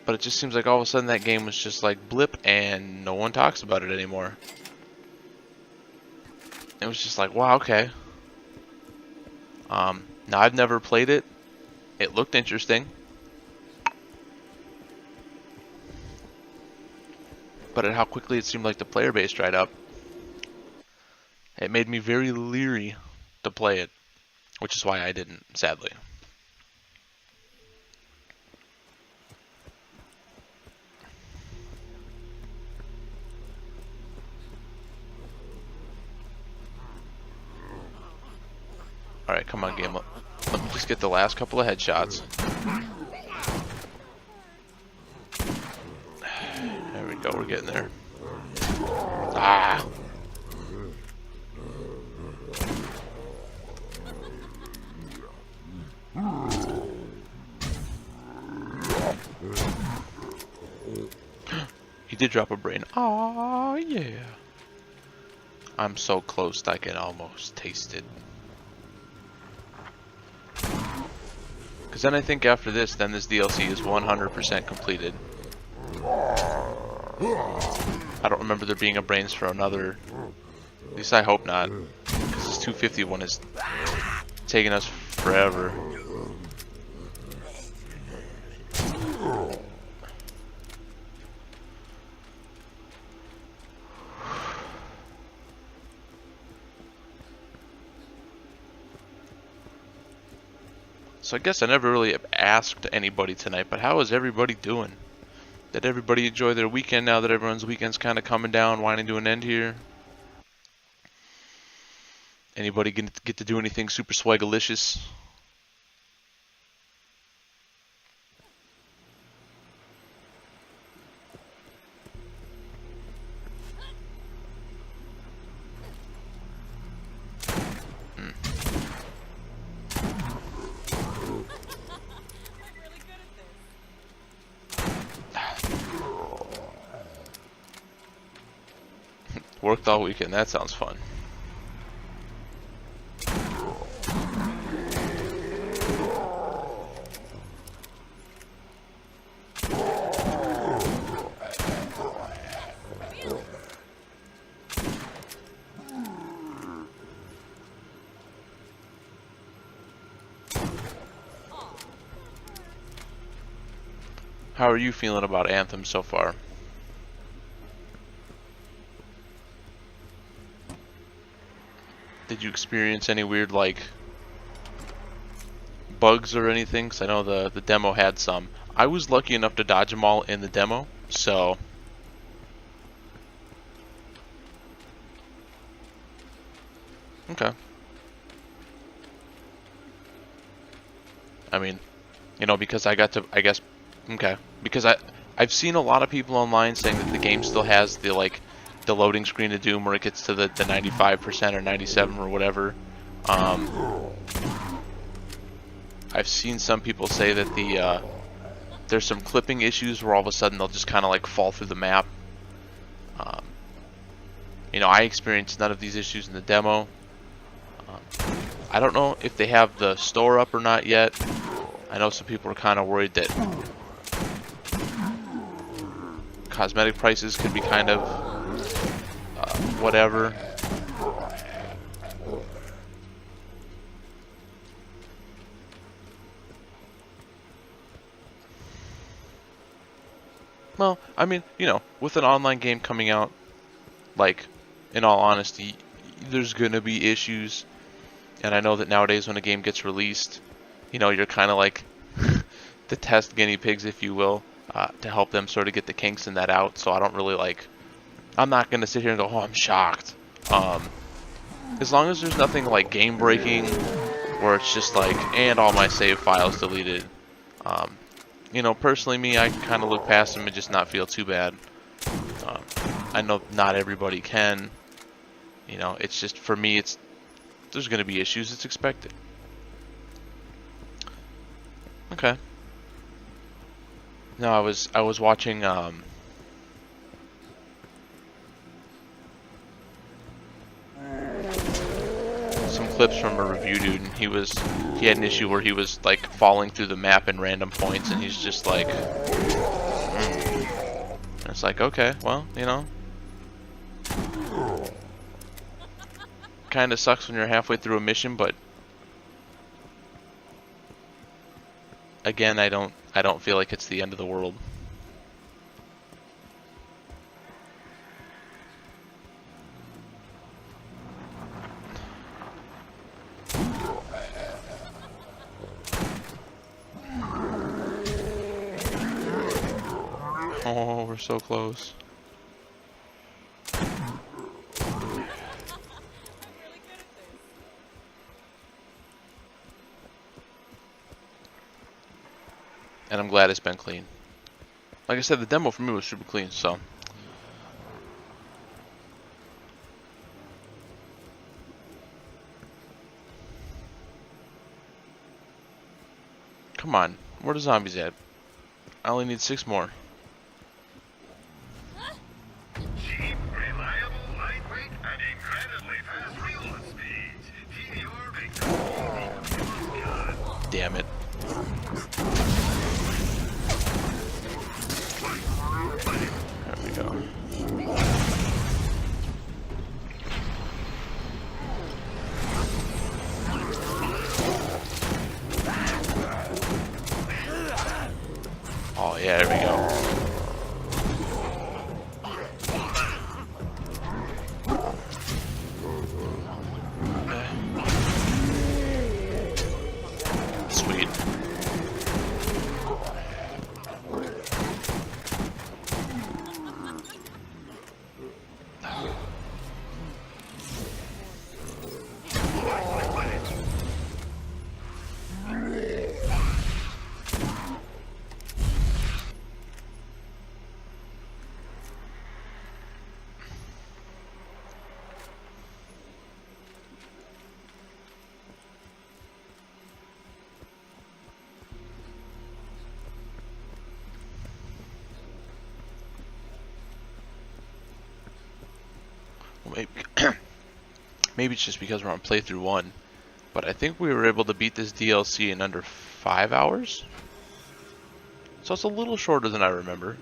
But it just seems like all of a sudden that game was just like blip and no one talks about it anymore. It was just like, wow, okay. Now I've never played it. It looked interesting. But at how quickly it seemed like the player base dried up, it made me very leery to play it, which is why I didn't, sadly. Alright, come on, game. Let me just get the last couple of headshots. There we go, we're getting there. Ah! He did drop a brain. Oh yeah. I'm so close I can almost taste it. Because then I think after this, then this DLC is 100% completed. I don't remember remember there being a brains for another. At least I hope not. Because this 250 one is taking us forever. So I guess I never really asked anybody tonight, but how is everybody doing? Did everybody enjoy their weekend now that everyone's weekend's kind of coming down, winding to an end here? Anybody get to do anything super swagalicious? Worked all weekend, that sounds fun. How are you feeling about Anthem so far? Did you experience any weird, like, bugs or anything? Because I know the demo had some. I was lucky enough to dodge them all in the demo, so... Okay. I mean, you know, because I got to, I guess, okay. Because I've seen a lot of people online saying that the game still has the, like, the loading screen to Doom where it gets to the 95% or 97 or whatever. I've seen some people say that there's some clipping issues where all of a sudden they'll just kind of like fall through the map. You know, I experienced none of these issues in the demo. I don't know if they have the store up or not yet. I know some people are kind of worried that cosmetic prices could be kind of whatever. Well, I mean, you know, with an online game coming out, like, in all honesty, there's gonna be issues. And I know that nowadays when a game gets released, you know, you're kind of like the test guinea pigs, if you will, to help them sort of get the kinks in that out. So I don't really like, I'm not going to sit here and go, oh, I'm shocked. As long as there's nothing like game breaking where it's just like, and all my save files deleted. You know, personally me, I can kind of look past them and just not feel too bad. I know not everybody can. You know, it's just, for me, there's going to be issues. It's expected. Okay. No, I was watching some clips from a review dude, and he had an issue where he was like falling through the map in random points, and he's just like, And it's like, okay, well, you know, kind of sucks when you're halfway through a mission, but again, I don't feel like it's the end of the world. Oh, we're so close. And I'm glad it's been clean. Like I said, the demo for me was super clean, so. Come on, where the zombies at? I only need 6 more. Cheap, reliable, lightweight, and incredibly fast reload speeds. PVR Damn it. There we go. Yeah, there we go. Sweet. Well, maybe, maybe it's just because we're on playthrough 1, but I think we were able to beat this DLC in under 5 hours. So it's a little shorter than I remember.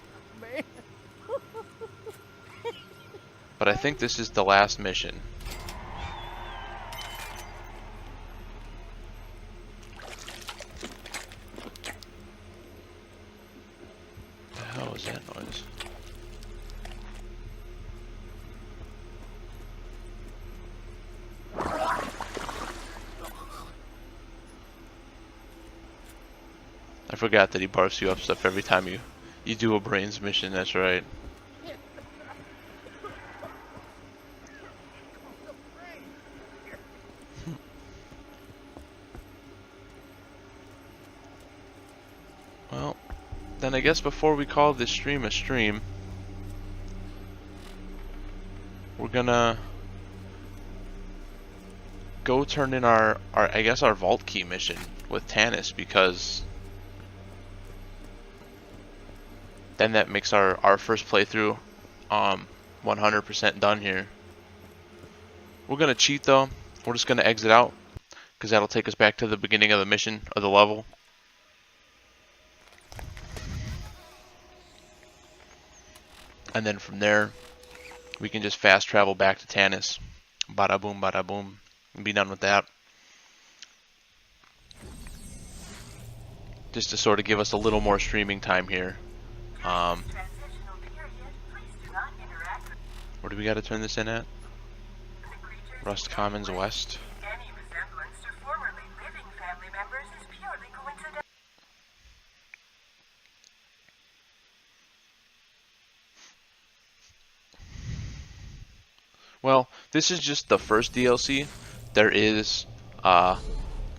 But I think this is the last mission. What the hell is that noise? I forgot that he barfs you up stuff every time you do a brains mission, that's right. Well, then I guess before we call this stream a stream, we're gonna go turn in our I guess our vault key mission with Tannis, because then that makes our first playthrough 100% done here. We're gonna cheat though. We're just gonna exit out, because that'll take us back to the beginning of the mission or the level. And then from there, we can just fast travel back to Tannis. Bada boom, and be done with that. Just to sort of give us a little more streaming time here. Where do we got to turn this in at? Rust Commons West. Well, this is just the first DLC. There is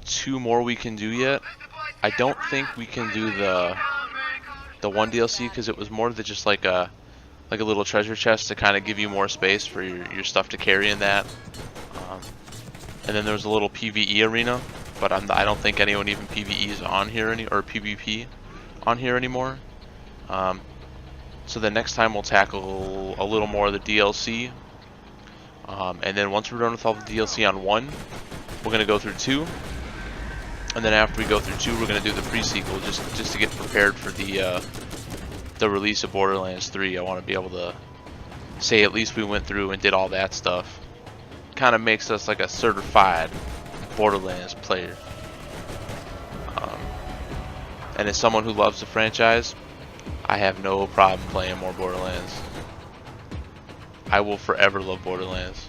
2 more we can do yet. I don't think we can do the one DLC because it was more than just like a little treasure chest to kind of give you more space for your stuff to carry in that. And then there was a little PvE arena, but I don't think anyone even PvEs on here or PvP on here anymore. So the next time we'll tackle a little more of the DLC. And then once we're done with all the DLC on 1, we're going to go through 2. And then after we go through 2, we're going to do the pre-sequel just to get prepared for the release of Borderlands 3. I want to be able to say at least we went through and did all that stuff. Kind of makes us like a certified Borderlands player. And as someone who loves the franchise, I have no problem playing more Borderlands. I will forever love Borderlands.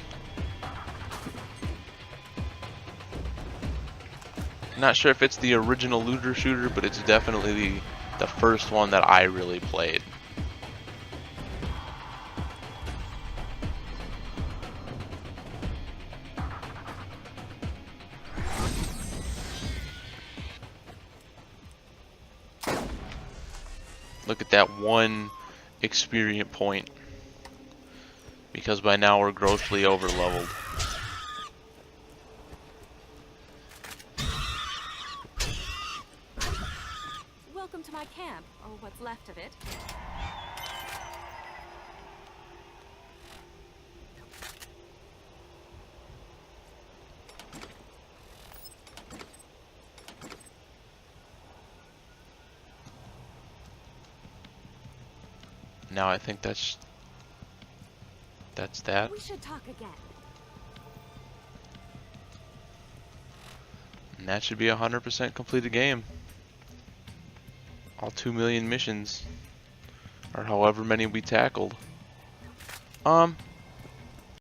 Not sure if it's the original looter shooter, but it's definitely the first one that I really played. Look at that one experience point. Because by now we're grossly over leveled. Welcome to my camp, or what's left of it. Now I think that's that. We should talk again. And that should be a 100% completed game. All 2 million missions, or however many we tackled.